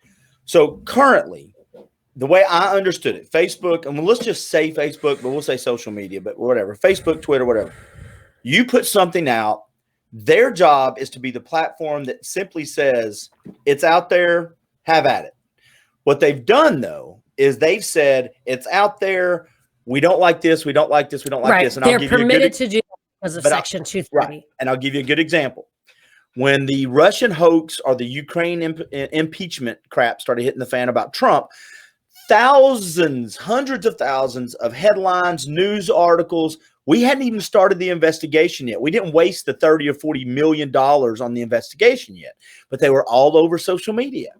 Speaker 1: So currently, the way I understood it, Facebook, and let's just say Facebook, but we'll say social media, but whatever, Facebook, Twitter, whatever. You put something out. Their job is to be the platform that simply says it's out there, have at it. What they've done, though, is they've said it's out there. We don't like this. We don't like this. We don't like this. And
Speaker 2: they're permitted to do that because of Section 230.
Speaker 1: Right. And I'll give you a good example. When the Russian hoax or the Ukraine impeachment crap started hitting the fan about Trump, thousands, hundreds of thousands of headlines, news articles. We hadn't even started the investigation yet. We didn't waste the $30 or $40 million on the investigation yet, but they were all over social media.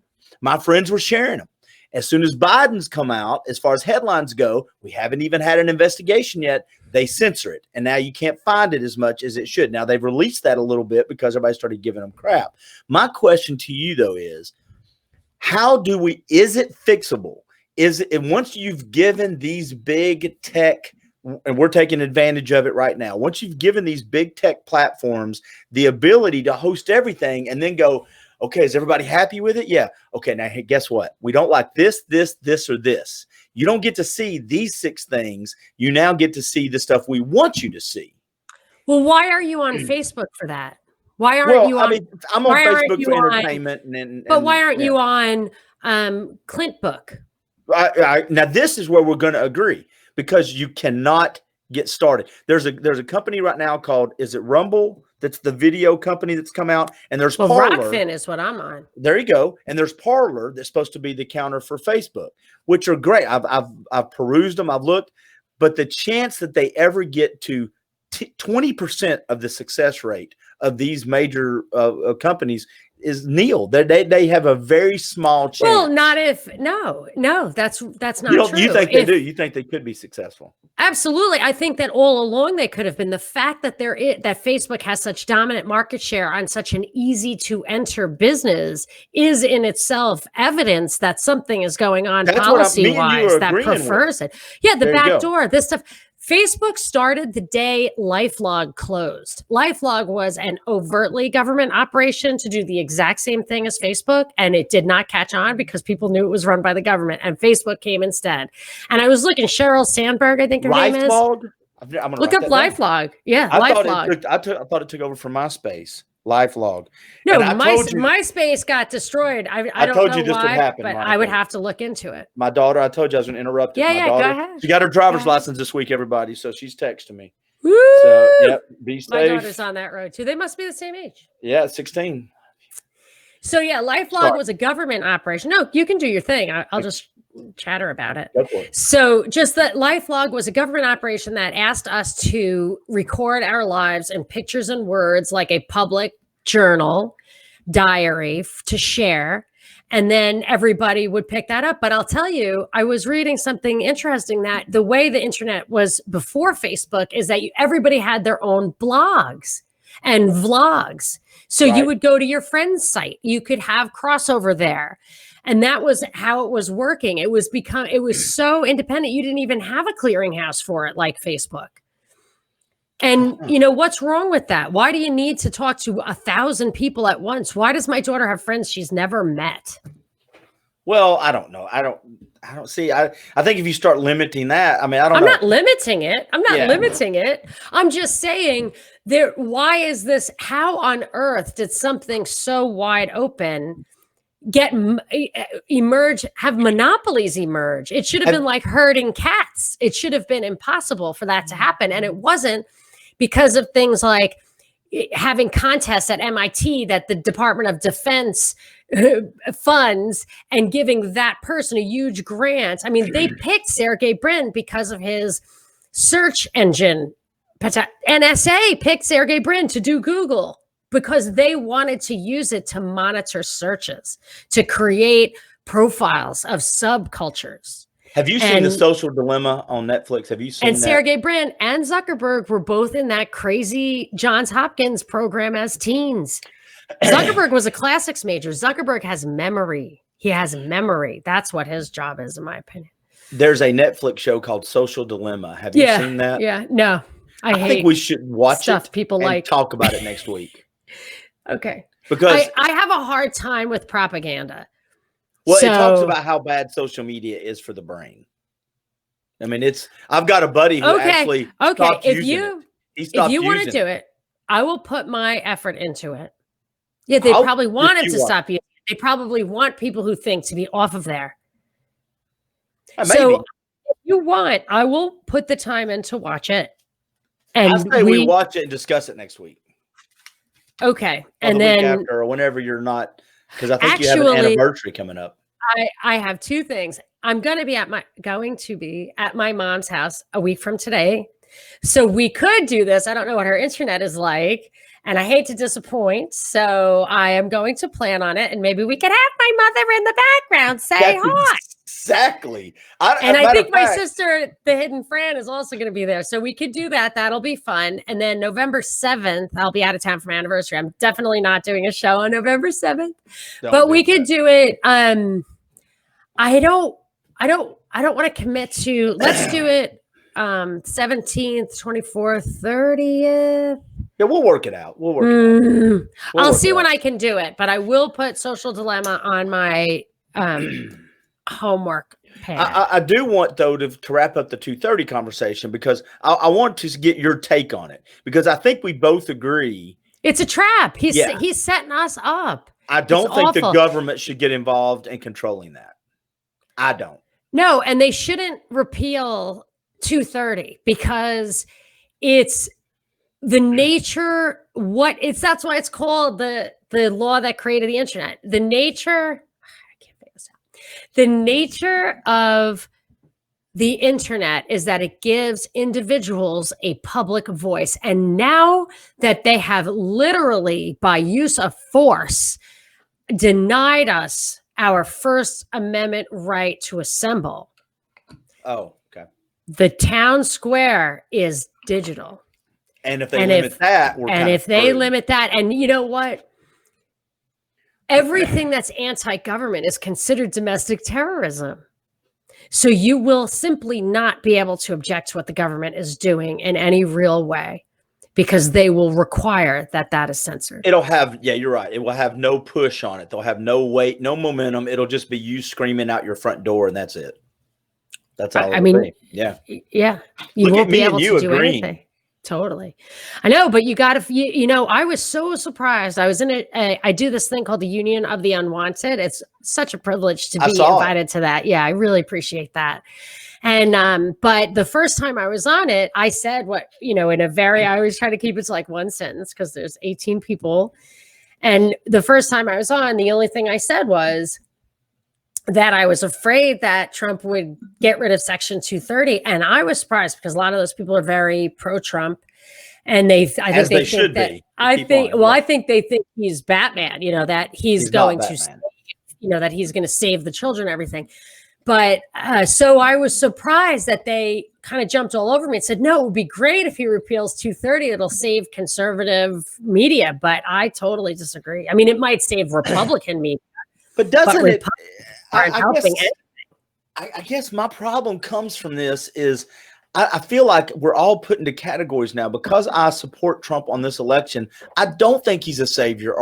Speaker 1: My friends were sharing them. As soon as Biden's come out, as far as headlines go, we haven't even had an investigation yet. They censor it. And now you can't find it as much as it should. Now they've released that a little bit because everybody started giving them crap. My question to you though is it fixable? Is it once you've given these big tech, and we're taking advantage of it right now. Once you've given these big tech platforms the ability to host everything and then go, okay, is everybody happy with it? Yeah. Okay. Now, hey, guess what? We don't like this, or this. You don't get to see these 6 things. You now get to see the stuff we want you to see.
Speaker 2: Well, why are you on Facebook for that? Why aren't you on? I mean,
Speaker 1: I'm on Facebook for entertainment.
Speaker 2: But why aren't you on Clint Book?
Speaker 1: Now, this is where we're going to agree. Because you cannot get started. There's a company right now called, is it Rumble? That's the video company that's come out. And there's Parler.
Speaker 2: Rockfin is what I'm on.
Speaker 1: There you go. And there's Parler that's supposed to be the counter for Facebook, which are great. I've perused them. I've looked. But the chance that they ever get to 20% of the success rate of these major companies is nil. They have a very small chance.
Speaker 2: Well, not if no, that's not true.
Speaker 1: You think they do? You think they could be successful?
Speaker 2: Absolutely. I think that all along they could have been. The fact that that Facebook has such dominant market share on such an easy to enter business is in itself evidence that something is going on policy wise that prefers it. Yeah, the back door, this stuff. Facebook started the day LifeLog closed. LifeLog was an overtly government operation to do the exact same thing as Facebook, and it did not catch on because people knew it was run by the government, and Facebook came instead. And I was looking, Sheryl Sandberg, I think her name is.
Speaker 1: I'm gonna
Speaker 2: look up LifeLog. Yeah, LifeLog.
Speaker 1: I thought it took over from MySpace. LifeLog.
Speaker 2: No, MySpace got destroyed. I don't know why, would happen, but I would have to look into it.
Speaker 1: My daughter, I told you I was going to interrupt.
Speaker 2: Yeah,
Speaker 1: go
Speaker 2: ahead.
Speaker 1: She got her driver's license this week, everybody. So she's texting me.
Speaker 2: Woo!
Speaker 1: So, yep, be safe.
Speaker 2: My daughter's on that road too. They must be the same age.
Speaker 1: Yeah, 16.
Speaker 2: So yeah, LifeLog was a government operation. No, you can do your thing. I'll just chatter about it.
Speaker 1: Go for it.
Speaker 2: So just that LifeLog was a government operation that asked us to record our lives in pictures and words like a public journal. diary to share. And then everybody would pick that up. But I'll tell you, I was reading something interesting that the way the internet was before Facebook is that everybody had their own blogs and vlogs. So you would go to your friend's site. You could have crossover there. And that was how it was working. It was so independent. You didn't even have a clearinghouse for it like Facebook. And you know, what's wrong with that? Why do you need to talk to 1,000 people at once? Why does my daughter have friends she's never met?
Speaker 1: Well, I don't know. I don't see. I think if you start limiting that, I mean, I'm
Speaker 2: not limiting it. I'm not limiting it. I'm just saying why is this? How on earth did something so wide open have monopolies emerge? It should have been like herding cats. It should have been impossible for that to happen. And it wasn't, because of things like having contests at MIT that the Department of Defense funds and giving that person a huge grant. I mean, they picked Sergey Brin because of his search engine. NSA picked Sergey Brin to do Google because they wanted to use it to monitor searches, to create profiles of subcultures.
Speaker 1: Have you seen The Social Dilemma on Netflix? Have you seen that? And
Speaker 2: Sergey Brin and Zuckerberg were both in that crazy Johns Hopkins program as teens. Zuckerberg was a classics major. Zuckerberg has memory. He has memory. That's what his job is, in my opinion.
Speaker 1: There's a Netflix show called Social Dilemma. Have you seen that?
Speaker 2: Yeah. No. I
Speaker 1: think we should watch it
Speaker 2: people
Speaker 1: and talk about it next week.
Speaker 2: Okay.
Speaker 1: Because
Speaker 2: I have a hard time with propaganda.
Speaker 1: Well, it talks about how bad social media is for the brain. I mean, I've got a buddy who actually stopped using it. If you want to do it,
Speaker 2: I will put my effort into it. Yeah, they probably wanted to stop you. They probably want people who think to be off of there. So if you want, I will put the time in to watch it. And
Speaker 1: I say we watch it and discuss it next week.
Speaker 2: Okay.
Speaker 1: Or
Speaker 2: and
Speaker 1: the
Speaker 2: then
Speaker 1: week after, or whenever you're not, because I think you have an anniversary coming up.
Speaker 2: I have two things. I'm going to be at my mom's house a week from today. So we could do this. I don't know what her internet is like, and I hate to disappoint. So I am going to plan on it, and maybe we could have my mother in the background say hi.
Speaker 1: Exactly.
Speaker 2: I think my sister, the Hidden Fran, is also going to be there. So we could do that. That'll be fun. And then November 7th, I'll be out of town for my anniversary. I'm definitely not doing a show on November 7th, but we could do it. I don't want to commit to, let's do it 17th, 24th, 30th.
Speaker 1: Yeah, we'll work it out.
Speaker 2: I'll see when I can do it, but I will put Social Dilemma on my homework pad.
Speaker 1: I do want, though, to wrap up the 2:30 conversation, because I want to get your take on it, because I think we both agree
Speaker 2: it's a trap. He's setting us up.
Speaker 1: I don't think the government should get involved in controlling that. I don't.
Speaker 2: No, and they shouldn't repeal 230 because it's the nature. That's why it's called the law that created the internet. The nature of the internet is that it gives individuals a public voice. And now that they have literally, by use of force, denied us our First Amendment right to assemble.
Speaker 1: Oh, okay.
Speaker 2: The town square is digital.
Speaker 1: And if they limit that,
Speaker 2: limit that, and you know what? Everything that's anti-government is considered domestic terrorism. So you will simply not be able to object to what the government is doing in any real way, because they will require that is censored.
Speaker 1: It'll have, you're right. It will have no push on it. They'll have no weight, no momentum. It'll just be you screaming out your front door, and that's it. That's all.
Speaker 2: Yeah. You won't be able to do anything. Totally. I know, but you got to, I was so surprised. I was in I do this thing called the Union of the Unwanted. It's such a privilege to be invited to that. Yeah, I really appreciate that. And, but the first time I was on it, I said I always try to keep it to like one sentence because there's 18 people. And the first time I was on, the only thing I said was that I was afraid that Trump would get rid of Section 230. And I was surprised because a lot of those people are very pro-Trump. And I think
Speaker 1: As
Speaker 2: they
Speaker 1: they
Speaker 2: think
Speaker 1: should
Speaker 2: that,
Speaker 1: be.
Speaker 2: I think, well, I think they think he's Batman, you know, that he's going to, you know, that he's going to save the children, and everything. But so I was surprised that they kind of jumped all over me and said, no, it would be great if he repeals 230. It'll save conservative media. But I totally disagree. I mean, it might save Republican media.
Speaker 1: But doesn't it?
Speaker 2: Aren't helping anything.
Speaker 1: I guess my problem comes from this is I feel like we're all put into categories now because I support Trump on this election. I don't think he's a savior,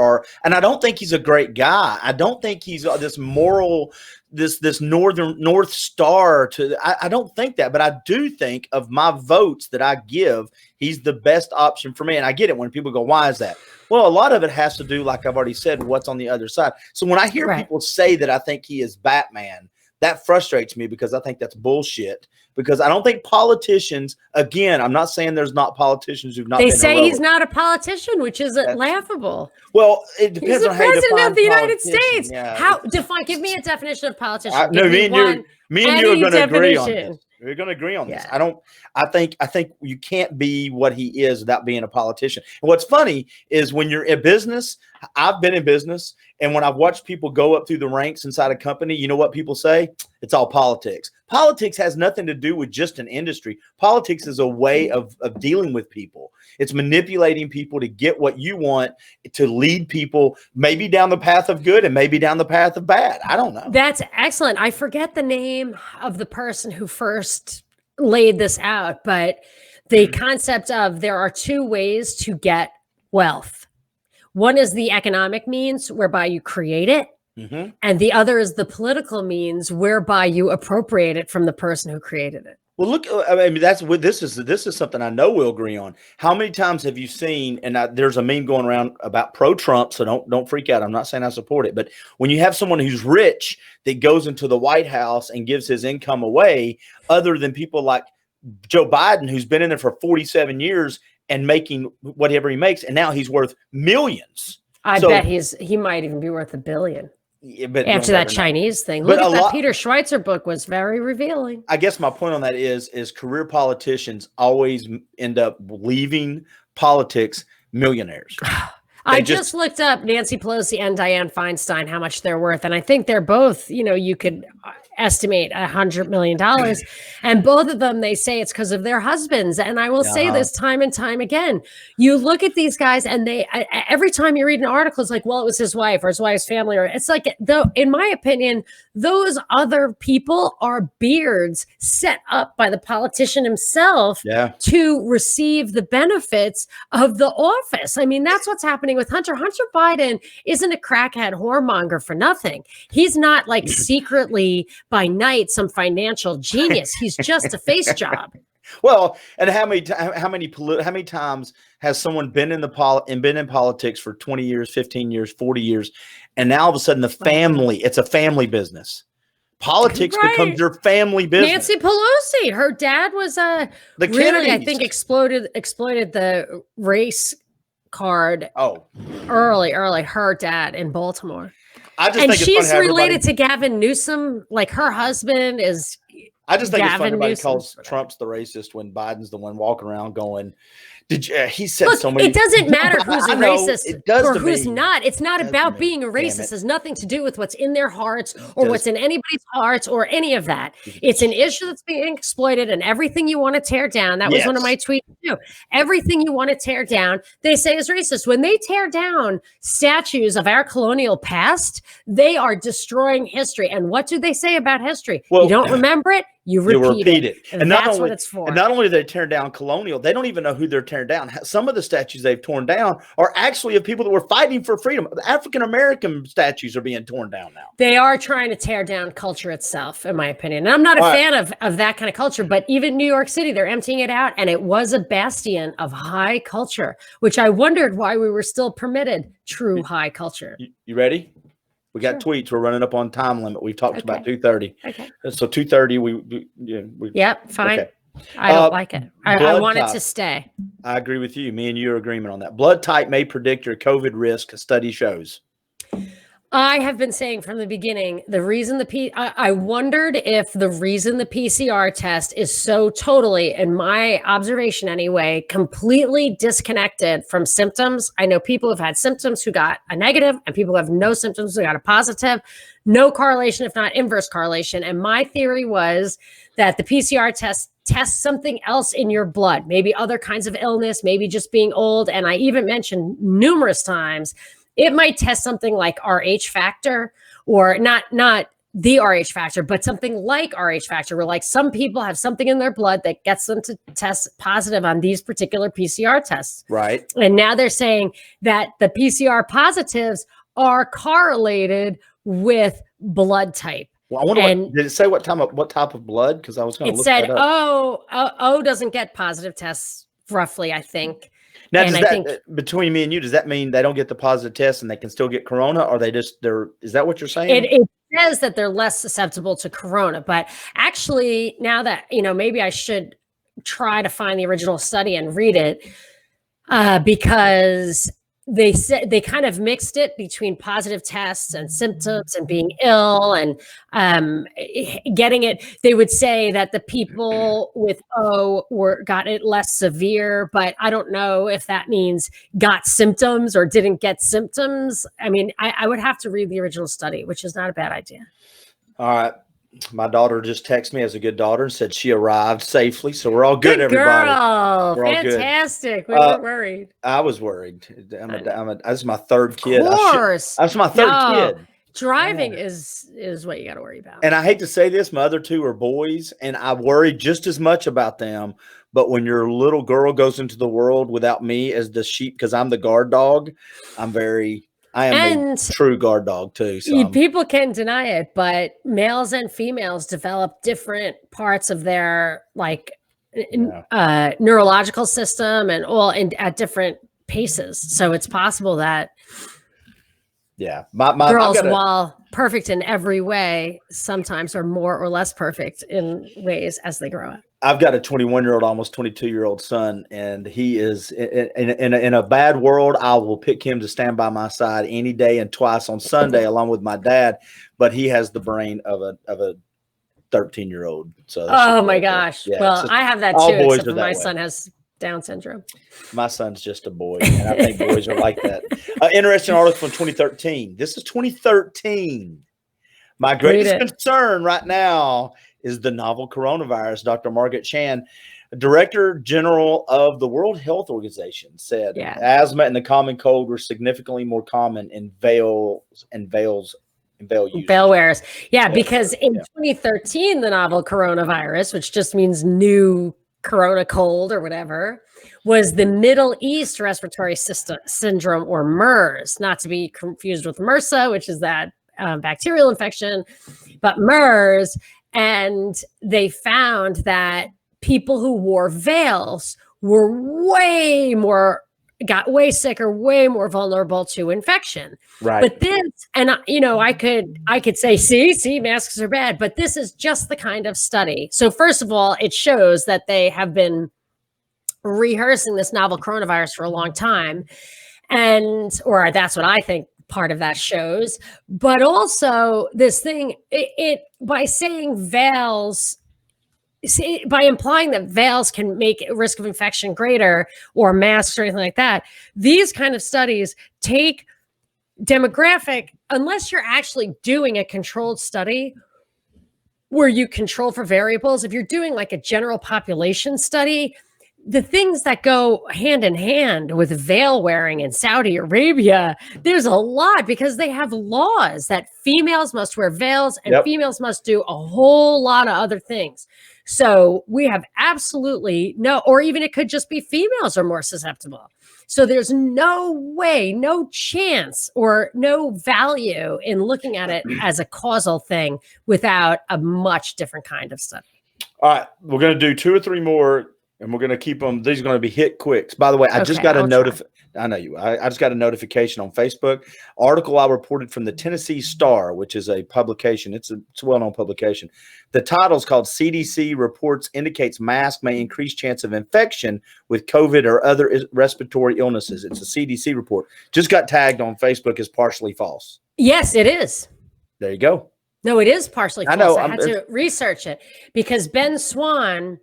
Speaker 1: and I don't think he's a great guy. I don't think he's this moral, this North Star to. I don't think that, but I do think of my votes that I give, he's the best option for me. And I get it when people go, "Why is that?" Well, a lot of it has to do, like I've already said, what's on the other side. So when I hear people say that I think he is Batman, that frustrates me because I think that's bullshit. Because I don't think politicians, again, I'm not saying there's not politicians who've not been
Speaker 2: say
Speaker 1: heroic.
Speaker 2: He's not a politician, which is laughable.
Speaker 1: Well, it depends on how you define
Speaker 2: president of the United States.
Speaker 1: Yeah.
Speaker 2: Give me a definition of politician.
Speaker 1: No, me and you are going to agree on this. We're going to agree on this. I think you can't be what he is without being a politician. And what's funny is when you're in business, I've been in business, and when I've watched people go up through the ranks inside a company, you know what people say? It's all politics. Politics has nothing to do with just an industry. Politics is a way of dealing with people. It's manipulating people to get what you want, to lead people maybe down the path of good and maybe down the path of bad. I don't know.
Speaker 2: That's excellent. I forget the name of the person who first laid this out, but the concept of there are two ways to get wealth. One is the economic means whereby you create it. Mm-hmm. And the other is the political means whereby you appropriate it from the person who created it.
Speaker 1: Well, look, I mean, that's what this is something I know we'll agree on. How many times have you seen, and there's a meme going around about pro-Trump, so don't freak out. I'm not saying I support it, but when you have someone who's rich that goes into the White House and gives his income away, other than people like Joe Biden, who's been in there for 47 years and making whatever he makes, and now he's worth millions.
Speaker 2: I bet he might even be worth $1 billion.
Speaker 1: Yeah, but
Speaker 2: after that Chinese thing. Look at that Peter Schweitzer book was very revealing.
Speaker 1: I guess my point on that is career politicians always end up leaving politics millionaires.
Speaker 2: I just looked up Nancy Pelosi and Dianne Feinstein, how much they're worth. And I think they're both, you could estimate $100 million. And both of them, they say it's because of their husbands. And I will say this time and time again. You look at these guys and every time you read an article, it's like, well, it was his wife or his wife's family. Or it's like, though, in my opinion, those other people are beards set up by the politician himself to receive the benefits of the office. I mean, that's what's happening with Hunter. Hunter Biden isn't a crackhead whoremonger for nothing. He's not like secretly by night some financial genius. He's just a face job.
Speaker 1: Well, and how many times has someone been in politics for 20 years, 15 years, 40 years, and now all of a sudden it's a family business. Politics becomes your family business.
Speaker 2: Nancy Pelosi, her dad was really, I think, exploited the race card. Early, her dad in Baltimore. And she's related to Gavin Newsom. Like her husband is.
Speaker 1: I just think it's funny everybody calls Trump's the racist when Biden's the one walking around going, he said so many.
Speaker 2: It doesn't matter who's a racist or who's not. It's not about being a racist. It has nothing to do with what's in their hearts or what's in anybody's hearts or any of that. It's an issue that's being exploited, and everything you want to tear down. That was one of my tweets too. Everything you want to tear down, they say is racist. When they tear down statues of our colonial past, they are destroying history. And what do they say about history? You don't remember it. You repeat it.
Speaker 1: And
Speaker 2: that's what it's for.
Speaker 1: And not only do they tear down colonial, they don't even know who they're tearing down. Some of the statues they've torn down are actually of people that were fighting for freedom. The African-American statues are being torn down now.
Speaker 2: They are trying to tear down culture itself, in my opinion. And I'm not a fan of that kind of culture, but even New York City, they're emptying it out. And it was a bastion of high culture, which I wondered why we were still permitted true high culture.
Speaker 1: You ready? We got tweets. We're running up on time limit. We've talked about 2:30.
Speaker 2: Okay.
Speaker 1: So 2:30.
Speaker 2: Yep. Fine. Okay. I don't like it. I want it to stay.
Speaker 1: I agree with you. Me and you are agreement on that. Blood type may predict your COVID risk, study shows.
Speaker 2: I have been saying from the beginning, the reason I wondered if the reason the PCR test is so totally, in my observation anyway, completely disconnected from symptoms. I know people who've had symptoms who got a negative and people who have no symptoms who got a positive. No correlation, if not inverse correlation. And my theory was that the PCR test tests something else in your blood, maybe other kinds of illness, maybe just being old. And I even mentioned numerous times it might test something like Rh factor, or not the Rh factor, but something like Rh factor, where like some people have something in their blood that gets them to test positive on these particular PCR tests.
Speaker 1: Right.
Speaker 2: And now they're saying that the PCR positives are correlated with blood type.
Speaker 1: Well, I wonder did it say what type of blood? Because I was going to look that up.
Speaker 2: It said, O doesn't get positive tests, roughly, I think.
Speaker 1: Now, does that, between me and you, does that mean they don't get the positive test and they can still get corona, or is that what you're saying?
Speaker 2: It says that they're less susceptible to corona, but actually, now that, maybe I should try to find the original study and read it, because they said they kind of mixed it between positive tests and symptoms and being ill and getting it. They would say that the people with O got it less severe, but I don't know if that means got symptoms or didn't get symptoms. I mean, I would have to read the original study, which is not a bad idea.
Speaker 1: All right. My daughter just texted me as a good daughter and said she arrived safely. So we're all good, everybody.
Speaker 2: Girl. We're fantastic. We weren't worried.
Speaker 1: I was worried. This is my third kid.
Speaker 2: Of course.
Speaker 1: That's my third kid.
Speaker 2: Driving is what you got to worry about.
Speaker 1: And I hate to say this, my other two are boys, and I worry just as much about them. But when your little girl goes into the world without me as the sheep, because I'm the guard dog, I am a true guard dog too. So
Speaker 2: people can deny it, but males and females develop different parts of their neurological system and at different paces. So it's possible that
Speaker 1: my
Speaker 2: girls, while perfect in every way, sometimes are more or less perfect in ways as they grow up.
Speaker 1: I've got a 21-year-old, almost 22-year-old son, and he is in a bad world. I will pick him to stand by my side any day and twice on Sunday, along with my dad. But he has the brain of a 13-year-old. So,
Speaker 2: oh my gosh! Yeah, well, I have that too. Except for my son has Down syndrome.
Speaker 1: My son's just a boy, and I think boys are like that. Interesting article from 2013. This is 2013. My greatest concern right now is the novel coronavirus. Dr. Margaret Chan, Director General of the World Health Organization, said asthma and the common cold were significantly more common in veil wearers.
Speaker 2: Yeah, because in 2013, the novel coronavirus, which just means new corona cold or whatever, was the Middle East Respiratory Syndrome, or MERS, not to be confused with MRSA, which is that bacterial infection, but MERS. And they found that people who wore veils were got way sicker, way more vulnerable to infection.
Speaker 1: Right.
Speaker 2: But this, and I could say, see, masks are bad, but this is just the kind of study. So first of all, it shows that they have been rehearsing this novel coronavirus for a long time. Or that's what I think part of that shows. But also this thing, by saying veils, by implying that veils can make risk of infection greater, or masks or anything like that, these kind of studies take demographic, unless you're actually doing a controlled study where you control for variables. If you're doing like a general population study, the things that go hand in hand with veil wearing in Saudi Arabia, there's a lot, because they have laws that females must wear veils and females must do a whole lot of other things. So we have absolutely or even it could just be females are more susceptible. So there's no way, no chance, or no value in looking at it as a causal thing without a much different kind of study.
Speaker 1: All right, we're going to do 2 or 3 more. And we're going to keep them. These are going to be hit quicks. By the way, I just got a I know you. I just got a notification on Facebook. Article I reported from the Tennessee Star, which is a publication. It's a well-known publication. The title is called CDC Reports Indicates Mask May Increase Chance of Infection with COVID or Other Respiratory Illnesses. It's a CDC report. Just got tagged on Facebook as partially false.
Speaker 2: Yes, it is.
Speaker 1: There you go.
Speaker 2: No, it is partially false.
Speaker 1: I know.
Speaker 2: I had to research it because Ben Swan,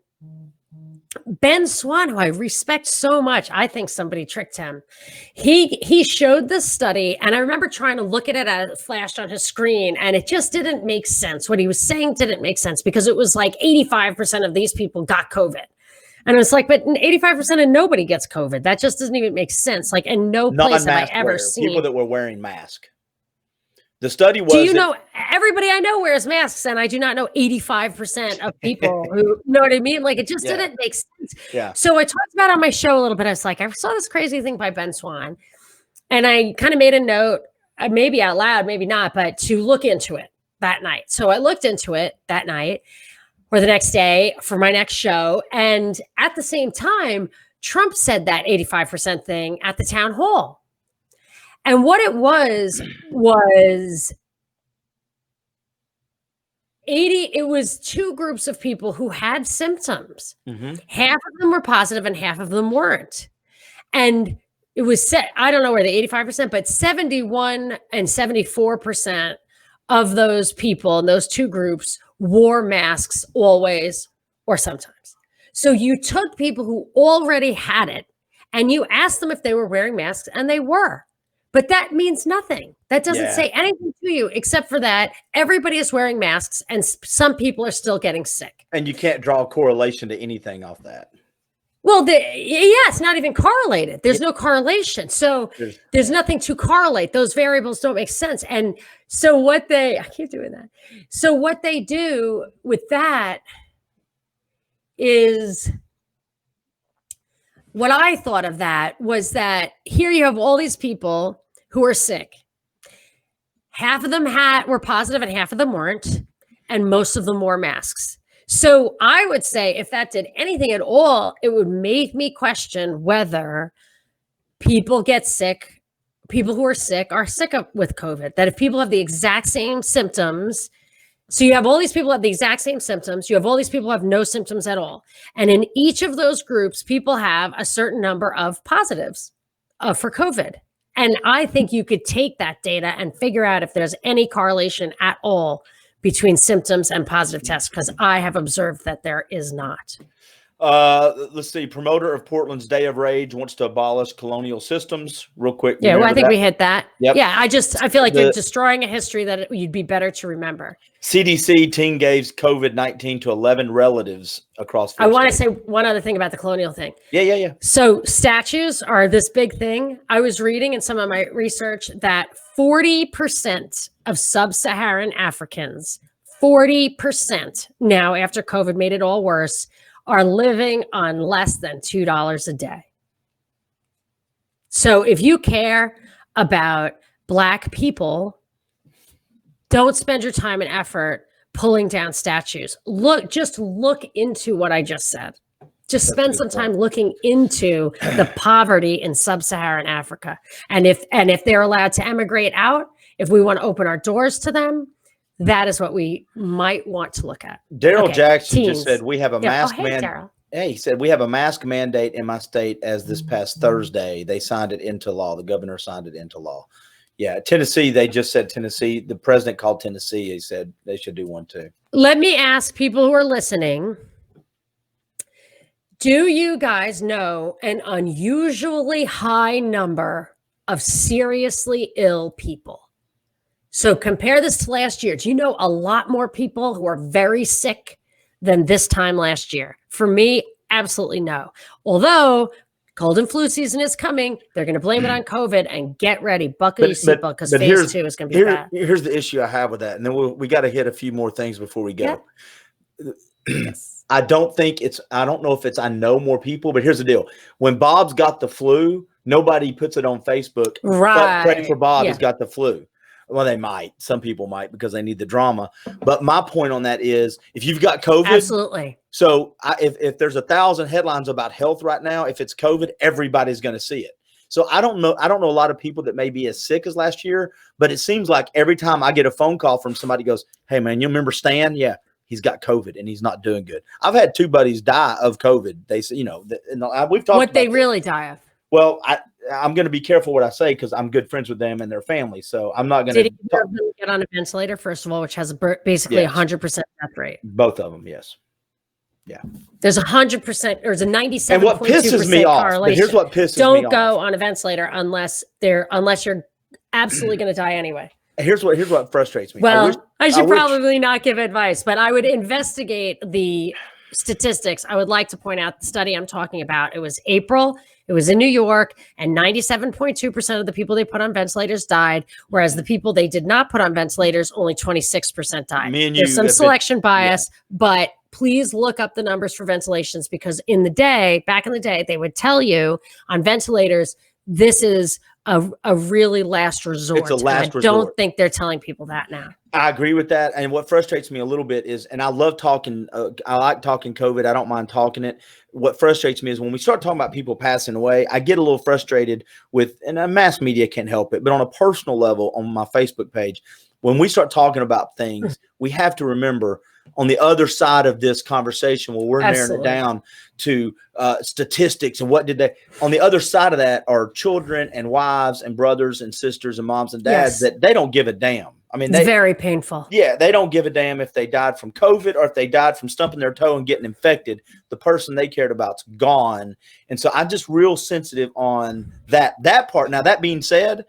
Speaker 2: who I respect so much, I think somebody tricked him. He showed this study, and I remember trying to look at it as it flashed on his screen, and it just didn't make sense. What he was saying didn't make sense because it was like 85% of these people got COVID. And it was like, but 85% of nobody gets COVID. That just doesn't even make sense. Like, in no place have I ever seen
Speaker 1: people that were wearing masks. The study was.
Speaker 2: Do you know everybody I know wears masks, and I do not know 85% of people who you know what I mean? Like, it just didn't make sense.
Speaker 1: Yeah.
Speaker 2: So I talked about it on my show a little bit. I was like, I saw this crazy thing by Ben Swan, and I kind of made a note, maybe out loud, maybe not, but to look into it that night. So I looked into it that night or the next day for my next show, and at the same time, Trump said that 85% thing at the town hall. And what it was it was two groups of people who had symptoms. Mm-hmm. Half of them were positive and half of them weren't. And it was set, I don't know where the 85%, but 71 and 74% of those people in those two groups wore masks always or sometimes. So you took people who already had it and you asked them if they were wearing masks, and they were. But that means nothing. That doesn't say anything to you, except for that everybody is wearing masks and some people are still getting sick.
Speaker 1: And you can't draw a correlation to anything off that.
Speaker 2: Well, it's not even correlated. There's no correlation. So there's nothing to correlate. Those variables don't make sense. And so I keep doing that. So what they do with that is, what I thought of that was that here you have all these people who are sick. Half of them were positive and half of them weren't, and most of them wore masks. So I would say if that did anything at all, it would make me question whether people get sick, people who are sick with COVID, that if people have the exact same symptoms. So you have all these people have the exact same symptoms. You have all these people who have no symptoms at all. And in each of those groups, people have a certain number of positives for COVID. And I think you could take that data and figure out if there's any correlation at all between symptoms and positive tests, because I have observed that there is not.
Speaker 1: Let's see. Promoter of Portland's Day of Rage wants to abolish colonial systems. Real quick.
Speaker 2: Yeah, well, I think we hit that.
Speaker 1: Yep.
Speaker 2: Yeah, I feel like you're destroying a history that you'd be better to remember.
Speaker 1: CDC team gave COVID-19 to 11 relatives across.
Speaker 2: I want to say one other thing about the colonial thing.
Speaker 1: Yeah.
Speaker 2: So statues are this big thing. I was reading in some of my research that 40% of sub-Saharan Africans, 40% now after COVID made it all worse, are living on less than $2 a day. So if you care about Black people, don't spend your time and effort pulling down statues. Just look into what I just said. Just spend some time looking into the poverty in sub-Saharan Africa. And if they're allowed to emigrate out, if we want to open our doors to them, that is what we might want to look at.
Speaker 1: Daryl Jackson just said we have a mask
Speaker 2: mandate.
Speaker 1: Hey, he said we have a mask mandate in my state as this past Thursday. They signed it into law. The governor signed it into law. Yeah, Tennessee, they just said Tennessee. The president called Tennessee. He said they should do one too.
Speaker 2: Let me ask people who are listening, do you guys know an unusually high number of seriously ill people? So compare this to last year. Do you know a lot more people who are very sick than this time last year? For me, absolutely no. Although cold and flu season is coming, they're going to blame it on COVID, and get ready. Buckle your seatbelt, because phase 2 is going to be bad.
Speaker 1: Here's the issue I have with that. And then we got to hit a few more things before we go. Yes. I don't know if it's I know more people, but here's the deal. When Bob's got the flu, nobody puts it on Facebook.
Speaker 2: Right.
Speaker 1: Pray for Bob, he's got the flu. Well, they might. Some people might, because they need the drama. But my point on that is, if you've got COVID,
Speaker 2: absolutely.
Speaker 1: So if there's 1,000 headlines about health right now, if it's COVID, everybody's going to see it. So I don't know a lot of people that may be as sick as last year, but it seems like every time I get a phone call from somebody goes, hey man, you remember Stan? Yeah, he's got COVID and he's not doing good. I've had 2 buddies die of COVID. They say, we've talked
Speaker 2: what
Speaker 1: about
Speaker 2: they really die of.
Speaker 1: Well, I'm going to be careful what I say because I'm good friends with them and their family. So I'm not going to.
Speaker 2: Did either of them get on a ventilator, first of all, which has basically 100% death rate?
Speaker 1: Both of them, yes. Yeah.
Speaker 2: There's 100%, or there's a 97.2%
Speaker 1: and what pisses me off, but here's what pisses me off.
Speaker 2: Don't go on a ventilator unless you're absolutely going to die anyway.
Speaker 1: Here's what frustrates me.
Speaker 2: Well, I should probably not give advice, but I would investigate the statistics. I would like to point out the study I'm talking about. It was April. It was in New York, and 97.2% of the people they put on ventilators died, whereas the people they did not put on ventilators, only 26% died. There's some selection bias, but please look up the numbers for ventilations, because back in the day, they would tell you on ventilators, this is a really last resort.
Speaker 1: It's a last resort.
Speaker 2: I don't think they're telling people that now.
Speaker 1: I agree with that. And what frustrates me a little bit is, and I love talking, I like talking COVID. I don't mind talking it. What frustrates me is when we start talking about people passing away, I get a little frustrated with, and mass media can't help it, but on a personal level on my Facebook page, when we start talking about things, we have to remember on the other side of this conversation, where we're narrowing it down to statistics and what did they, on the other side of that are children and wives and brothers and sisters and moms and dads that they don't give a damn. I mean,
Speaker 2: it's very painful.
Speaker 1: Yeah, they don't give a damn if they died from COVID or if they died from stumping their toe and getting infected. The person they cared about's gone. And so I'm just real sensitive on that part. Now, that being said,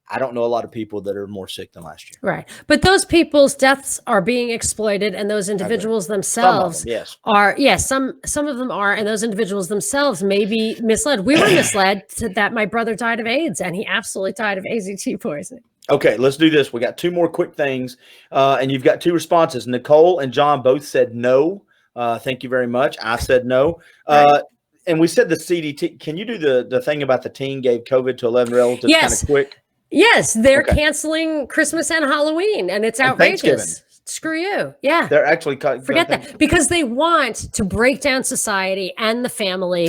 Speaker 1: I don't know a lot of people that are more sick than last year.
Speaker 2: Right. But those people's deaths are being exploited, and those individuals themselves are, some of them are, and those individuals themselves may be misled. We were misled that my brother died of AIDS, and he absolutely died of AZT poisoning. Okay,
Speaker 1: let's do this. We got 2 more quick things, and you've got 2 responses. Nicole and John both said no. Thank you very much. I said no.
Speaker 2: Right.
Speaker 1: And we said the CDT. Can you do the thing about the teen gave COVID to 11 relatives kind of quick?
Speaker 2: Yes, they're canceling Christmas and Halloween, and it's outrageous. Screw you. Yeah.
Speaker 1: They're actually
Speaker 2: forget that, because they want to break down society and the family.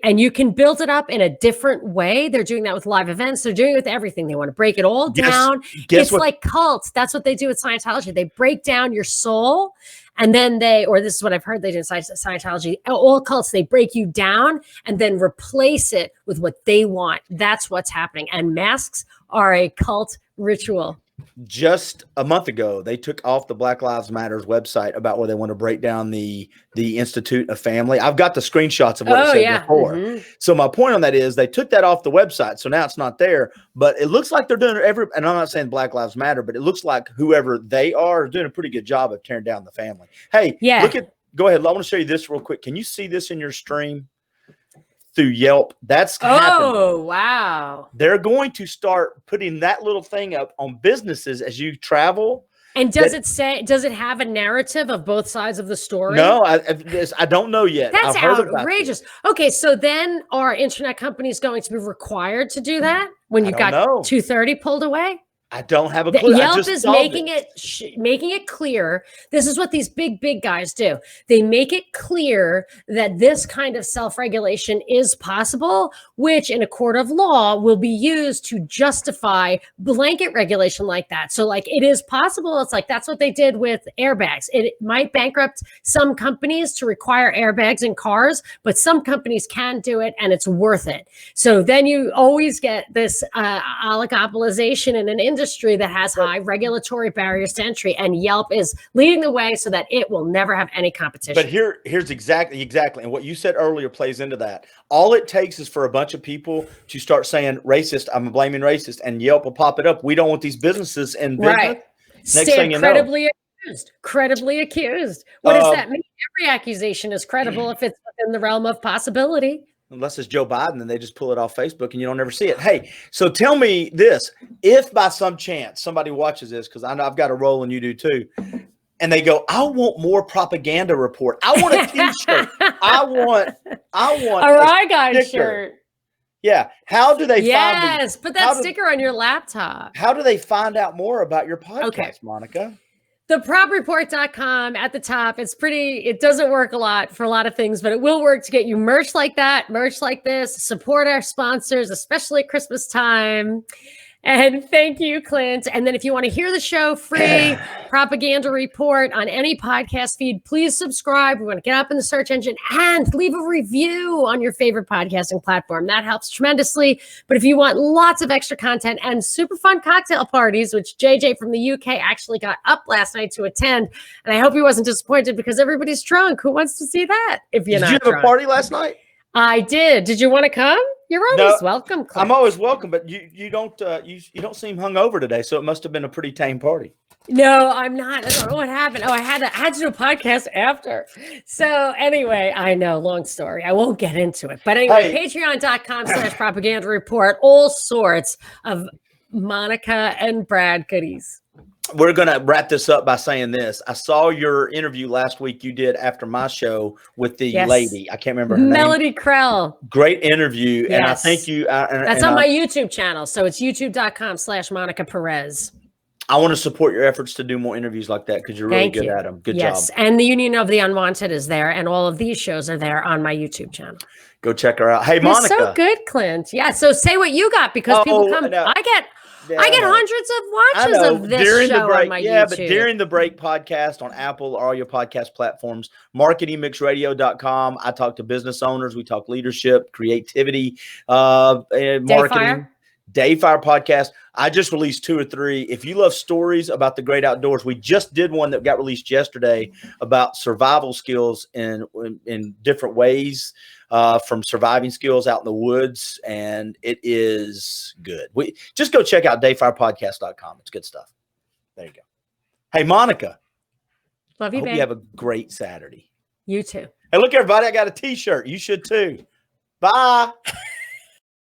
Speaker 2: And you can build it up in a different way. They're doing that with live events. They're doing it with everything. They want to break it all down. It's like cults. That's what they do with Scientology. They break down your soul. And then or this is what I've heard they do in Scientology, all cults, they break you down and then replace it with what they want. That's what's happening. And masks are a cult ritual.
Speaker 1: Just a month ago, they took off the Black Lives Matter's website about where they want to break down the Institute of Family. I've got the screenshots of what it said before. So my point on that is they took that off the website. So now it's not there, but it looks like they're doing and I'm not saying Black Lives Matter, but it looks like whoever they are doing a pretty good job of tearing down the family. Hey, go ahead. I want to show you this real quick. Can you see this in your stream? Through Yelp. That's happening.
Speaker 2: Oh, wow.
Speaker 1: They're going to start putting that little thing up on businesses as you travel.
Speaker 2: And does it have a narrative of both sides of the story?
Speaker 1: No, I don't know yet.
Speaker 2: That's outrageous. Okay, so then are internet companies going to be required to do that when you've got 230 pulled away?
Speaker 1: I don't have a clue.
Speaker 2: Yelp is making it clear. This is what these big guys do. They make it clear that this kind of self-regulation is possible, which in a court of law will be used to justify blanket regulation like that. So like it is possible. It's like that's what they did with airbags. It might bankrupt some companies to require airbags in cars, but some companies can do it and it's worth it. So then you always get this oligopolization in an industry that has high regulatory barriers to entry, and Yelp is leading the way so that it will never have any competition.
Speaker 1: But here's exactly, and what you said earlier plays into that. All it takes is for a bunch of people to start saying racist, I'm blaming racist, and Yelp will pop it up. We don't want these businesses in business.
Speaker 2: Right. Next thing you know. Credibly accused. What does that mean? Every accusation is credible if it's within the realm of possibility.
Speaker 1: Unless it's Joe Biden and they just pull it off Facebook and you don't ever see it. Hey, so tell me this. If by some chance somebody watches this, because I know I've got a role and you do too, and they go, I want more propaganda report. I want a t-shirt. I want
Speaker 2: a Rye Guy shirt.
Speaker 1: Yeah. How do they
Speaker 2: put that sticker on your laptop.
Speaker 1: How do they find out more about your podcast, Monica?
Speaker 2: thepropreport.com at the top. It doesn't work a lot for a lot of things, but it will work to get you merch like that, merch like this, support our sponsors, especially at Christmas time. And thank you, Clint. And then if you want to hear the show free, Propaganda Report on any podcast feed, please subscribe. We want to get up in the search engine and leave a review on your favorite podcasting platform. That helps tremendously. But if you want lots of extra content and super fun cocktail parties, which JJ from the UK actually got up last night to attend, and I hope he wasn't disappointed because everybody's drunk. Who wants to see that if you're not drunk?
Speaker 1: Did you have a party last night?
Speaker 2: I did. Did you want to come? You're always welcome, Clint.
Speaker 1: I'm always welcome, but you don't seem hungover today, so it must have been a pretty tame party.
Speaker 2: No, I'm not. I don't know what happened. Oh, I had to do a podcast after. So anyway, I know, long story. I won't get into it. But anyway, patreon.com/propaganda report, all sorts of Monica and Brad goodies.
Speaker 1: We're going to wrap this up by saying this. I saw your interview last week you did after my show with the lady. I can't remember her
Speaker 2: Melody
Speaker 1: name.
Speaker 2: Krell.
Speaker 1: Great interview. Yes. And I think you...
Speaker 2: That's on my YouTube channel. So it's youtube.com/Monica Perez.
Speaker 1: I want to support your efforts to do more interviews like that because you're really good at them. Good job.
Speaker 2: And the Union of the Unwanted is there. And all of these shows are there on my YouTube channel.
Speaker 1: Go check her out. Hey, Monica.
Speaker 2: You're so good, Clint. Yeah. So say what you got because people come... I get hundreds of watches of this
Speaker 1: during
Speaker 2: show
Speaker 1: the break,
Speaker 2: on my
Speaker 1: YouTube. But during the break podcast on Apple or all your podcast platforms, marketingmixradio.com. I talk to business owners. We talk leadership, creativity, and marketing. Dayfire podcast. I just released 2 or 3. If you love stories about the great outdoors, we just did one that got released yesterday about survival skills in different ways. From surviving skills out in the woods, and it is good. We just go check out dayfirepodcast.com. It's good stuff. There you go. Hey, Monica.
Speaker 2: Love you,
Speaker 1: hope
Speaker 2: babe.
Speaker 1: You have a great Saturday.
Speaker 2: You too.
Speaker 1: Hey, look, everybody, I got a t-shirt. You should too. Bye.